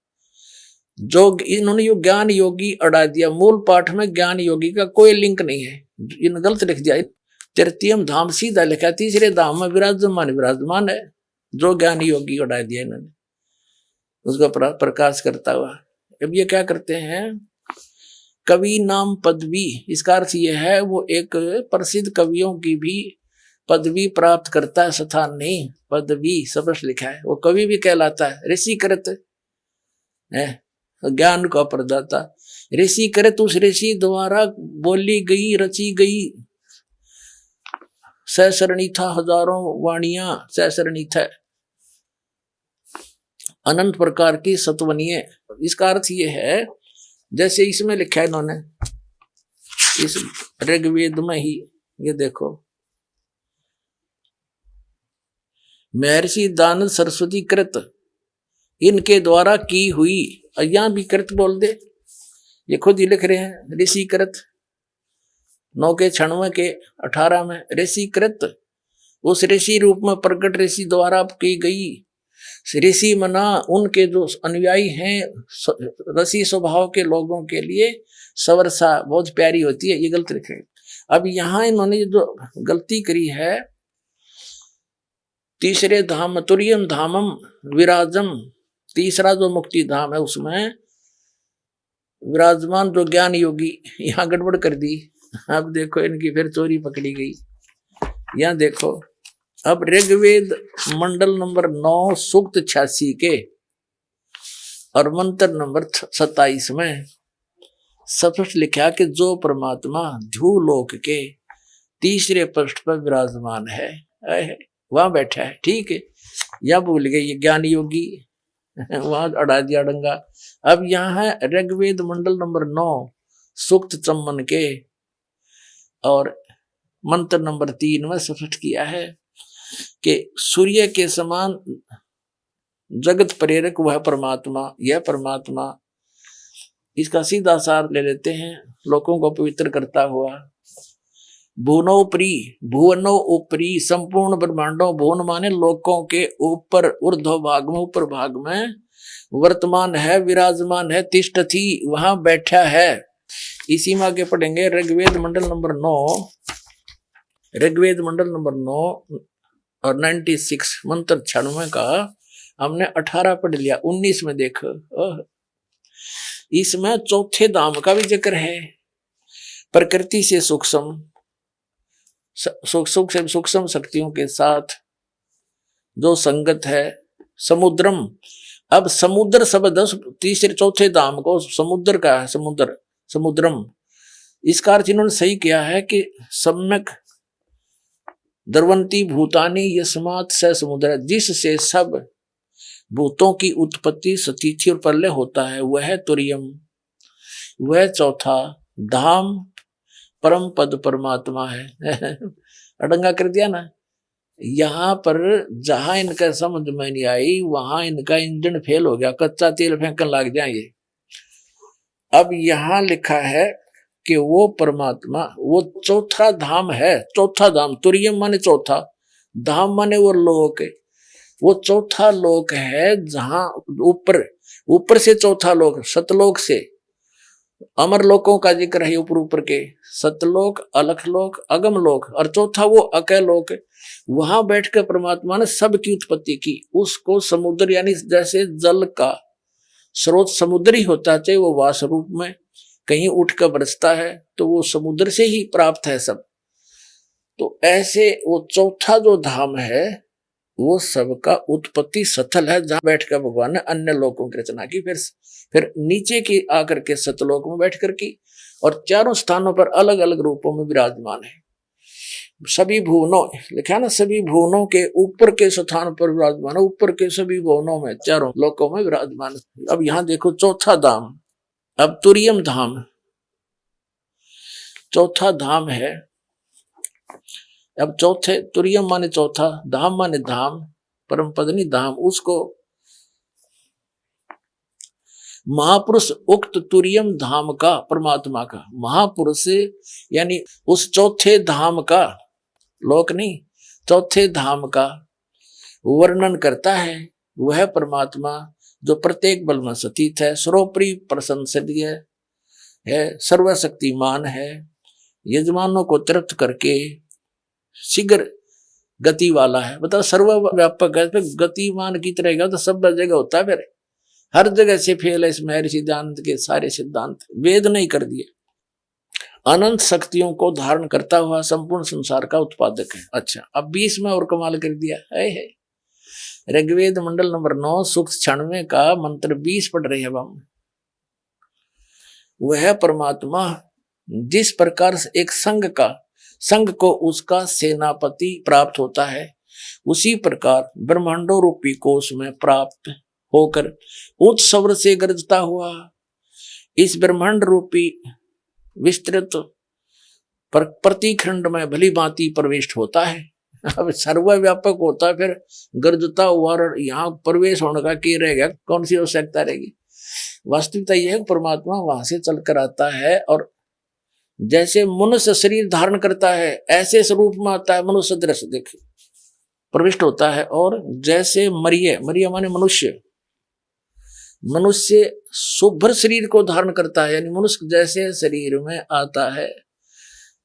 जो इन्होंने यो ज्ञान योगी अड़ा दिया, मूल पाठ में ज्ञान योगी का कोई लिंक नहीं है, इन गलत लिख दिया। तृतीयम धाम सीधा लिखा, तीसरे धाम में विराजमान है, जो ज्ञान योगी अड़ा दिया इन्होंने, उसका प्रकाश करता हुआ। अब ये क्या करते हैं, कवि नाम पदवी, इसका अर्थ यह है वो एक प्रसिद्ध कवियों की भी पदवी प्राप्त करता है, स्थान नहीं, पदवी स्पष्ट लिखा है। वो कवि भी कहलाता है। ऋषि कृत है, ज्ञान का प्रदाता। ऋषि कृत उस ऋषि द्वारा बोली गई, रची गई सहस्रनीथा, हजारों वाणियां सहस्रनीथ है, अनंत प्रकार की सत्वनीय। इसका अर्थ ये है, जैसे इसमें लिखा है इन्होंने, इस ऋग्वेद में ही, ये देखो, महर्षि दानव सरस्वती कृत, इनके द्वारा की हुई, यहां भी कृत बोल दे, ये खुद ही लिख रहे हैं, ऋषि कृत 9 के 96 के 18 में, ऋषि कृत उस ऋषि रूप में प्रकट ऋषि द्वारा की गई। ऋषि मना उनके जो अनुयायी हैं, रसी स्वभाव के लोगों के लिए सवर्षा बहुत प्यारी होती है, ये गलत लिखे। अब यहाँ इन्होंने जो गलती करी है, तीसरे धाम तुर्यम धामम विराजम, तीसरा जो मुक्ति धाम है उसमें विराजमान जो ज्ञान योगी, यहाँ गड़बड़ कर दी। अब देखो इनकी फिर चोरी पकड़ी गई। यहाँ देखो, अब ऋग्वेद मंडल नंबर 9 सूक्त 86 के और मंत्र नंबर 27 में स्पष्ट लिखा कि जो परमात्मा ध्रुवलोक के तीसरे पृष्ठ पर विराजमान है, वहां बैठा है, ठीक है। या भूल गए ये ज्ञान योगी, वहां अड़ा दिया डंगा। अब यहाँ है ऋग्वेद मंडल नंबर 9 सूक्त 54 के और मंत्र नंबर 3 में स्पष्ट किया है कि सूर्य के समान जगत प्रेरक वह परमात्मा, यह परमात्मा, इसका सीधा सार ले लेते हैं, लोगों को पवित्र करता हुआ। भुवनो ऊपरी संपूर्ण ब्रह्मांडों, भुवन माने लोकों के ऊपर, ऊर्ध्व भाग में, ऊपर भाग में वर्तमान है, विराजमान है, तिष्ठति वहां बैठा है। इसी में आगे पढ़ेंगे ऋग्वेद मंडल नंबर 9, ऋग्वेद मंडल नंबर 9 और 96 मंत्र 96 का हमने 18 पढ़ लिया। 19 में देखो, इसमें चौथे धाम का भी जिक्र है। प्रकृति से सूक्ष्म शक्तियों के साथ जो संगत है, समुद्रम। अब समुद्र शब्द तीसरे चौथे धाम को समुद्र का है, समुद्रम। इसका अर्थ इन्होंने सही किया है कि सम्यक द्रवंती भूतानी यस्मात् स समुद्र, जिससे सब भूतों की उत्पत्ति, स्थिति और प्रलय होता है, वह तुर्यम, वह चौथा धाम परम पद परमात्मा है। अडंगा कर दिया ना। यहाँ पर जहां इनका समझ में नहीं आई, वहां इनका इंजन फेल हो गया, कच्चा तेल फेंकने लग जाएंगे। अब यहाँ लिखा है कि वो परमात्मा वो चौथा धाम है। चौथा धाम, तुर्यम माने चौथा, धाम माने वो लोक, वो चौथा लोक है जहां ऊपर से चौथा लोक, सतलोक से अमर लोकों का जिक्र है, ऊपर के सतलोक, अलखलोक, अगम लोक, और चौथा वो अकलोक। वहां बैठकर परमात्मा ने सबकी उत्पत्ति की। उसको समुद्र, यानी जैसे जल का स्रोत समुद्र ही होता है, चाहे वो वास रूप में, कहीं उठ कर बरसता है तो वो समुद्र से ही प्राप्त है सब। तो ऐसे वो चौथा जो धाम है वो सबका उत्पत्ति स्थल है, जहां बैठकर भगवान ने अन्य लोकों की रचना की, फिर नीचे की आकर के सतलोक में बैठ कर की, और चारों स्थानों पर अलग अलग रूपों में विराजमान है। सभी भुवनों लिखा है ना, सभी भुवनों के ऊपर के स्थान पर विराजमान है, ऊपर के सभी भुवनों में चारों लोकों में विराजमान है। अब यहाँ देखो चौथा धाम, अब तुरियम धाम चौथा धाम है। अब चौथे तुरियम माने चौथा, धाम माने धाम, परम पदनी धाम, उसको महापुरुष उक्त तुरियम धाम का, परमात्मा का महापुरुष यानी उस चौथे धाम का, लोक नहीं, चौथे धाम का वर्णन करता है। वह परमात्मा जो प्रत्येक बल में स्थित है, सर्वोपरि प्रशंसनीय है, सर्वशक्तिमान है, यजमानों को तृप्त करके शीघ्र गति वाला है। बताओ सर्वव्यापक है, तो गतिमान की तरह तो सब जगह होता है, फिर हर जगह से फेल है इस महर्षि सिद्धांत के सारे सिद्धांत, वेद नहीं कर दिए। अनंत शक्तियों को धारण करता हुआ संपूर्ण संसार का उत्पादक है। अच्छा, अब 20 में और कमाल कर दिया है। ऋग्वेद मंडल नंबर 9 सूक्त 96 का मंत्र 20 पढ़ रहे हैं हम। वह परमात्मा जिस प्रकार से एक संघ को उसका सेनापति प्राप्त होता है, उसी प्रकार ब्रह्मांडों रूपी कोश में प्राप्त होकर उच्च स्वर से गरजता हुआ इस ब्रह्मांड रूपी विस्तृत प्रतिखंड में भली भांति प्रवेश होता है। अब सर्वव्यापक होता है, फिर गरजता हुआ यहाँ प्रवेश होने का क्या रहेगा, कौन सी आवश्यकता रहेगी। वास्तविकता यह है परमात्मा वहां से चल कर आता है और जैसे मनुष्य शरीर धारण करता है ऐसे स्वरूप में आता है, मनुष्य दृश्य देखिए प्रविष्ट होता है। और जैसे मरिया माने मनुष्य शुभ्र शरीर को धारण करता है, यानी मनुष्य जैसे शरीर में आता है,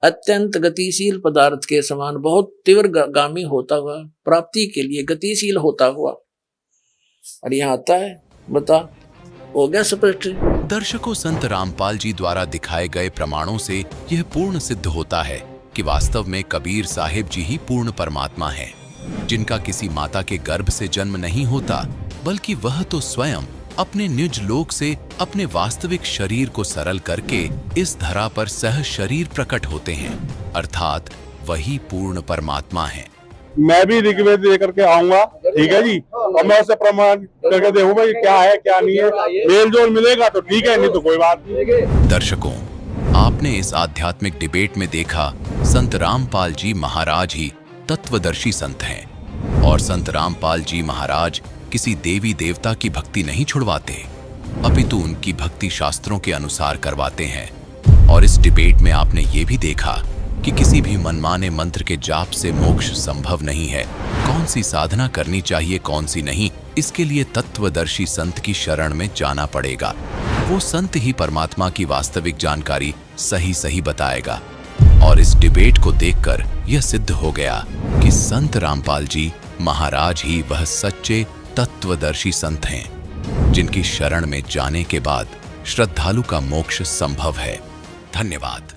अत्यंत गतिशील पदार्थ के समान बहुत तीव्र गामी होता हुआ, प्राप्ति के लिए गतिशील होता हुआ, और यहाँ आता है। बता हो गया स्पष्ट। दर्शकों, संत रामपाल जी द्वारा दिखाए गए प्रमाणों से यह पूर्ण सिद्ध होता है कि वास्तव में कबीर साहिब जी ही पूर्ण परमात्मा है, जिनका किसी माता के गर्भ से जन्म नहीं होता, बल्कि वह तो स्वयं अपने निज लोक से अपने वास्तविक शरीर को सरल करके इस धरा पर सह शरीर प्रकट होते हैं, अर्थात वही पूर्ण परमात्मा है। मैं भी ऋग्वेद लेकर के आऊंगा, ठीक है जी, और मैं उसे प्रमाण करके देखूंगा कि क्या है क्या नहीं है, मेल जोल मिलेगा तो ठीक है, नहीं तो कोई बात नहीं। दर्शकों, आपने इस आध्यात्मिक डिबेट में देखा संत रामपाल जी महाराज ही तत्वदर्शी संत हैं, और संत रामपाल जी महाराज किसी देवी देवता की भक्ति नहीं छुड़वाते, अपितु उनकी भक्ति शास्त्रों के अनुसार करवाते हैं। और इस डिबेट में आपने ये भी देखा कि किसी भी मनमाने मंत्र के जाप से मोक्ष संभव नहीं है। कौन सी साधना करनी चाहिए, कौन सी नहीं, इसके लिए तत्वदर्शी संत की शरण में जाना पड़ेगा। वो संत ही परमात्मा की वास्तविक जानकारी सही सही बताएगा। और इस डिबेट को देखकर यह सिद्ध हो गया कि संत रामपाल जी महाराज ही वह सच्चे तत्वदर्शी संत हैं, जिनकी शरण में जाने के बाद श्रद्धालु का मोक्ष संभव है। धन्यवाद।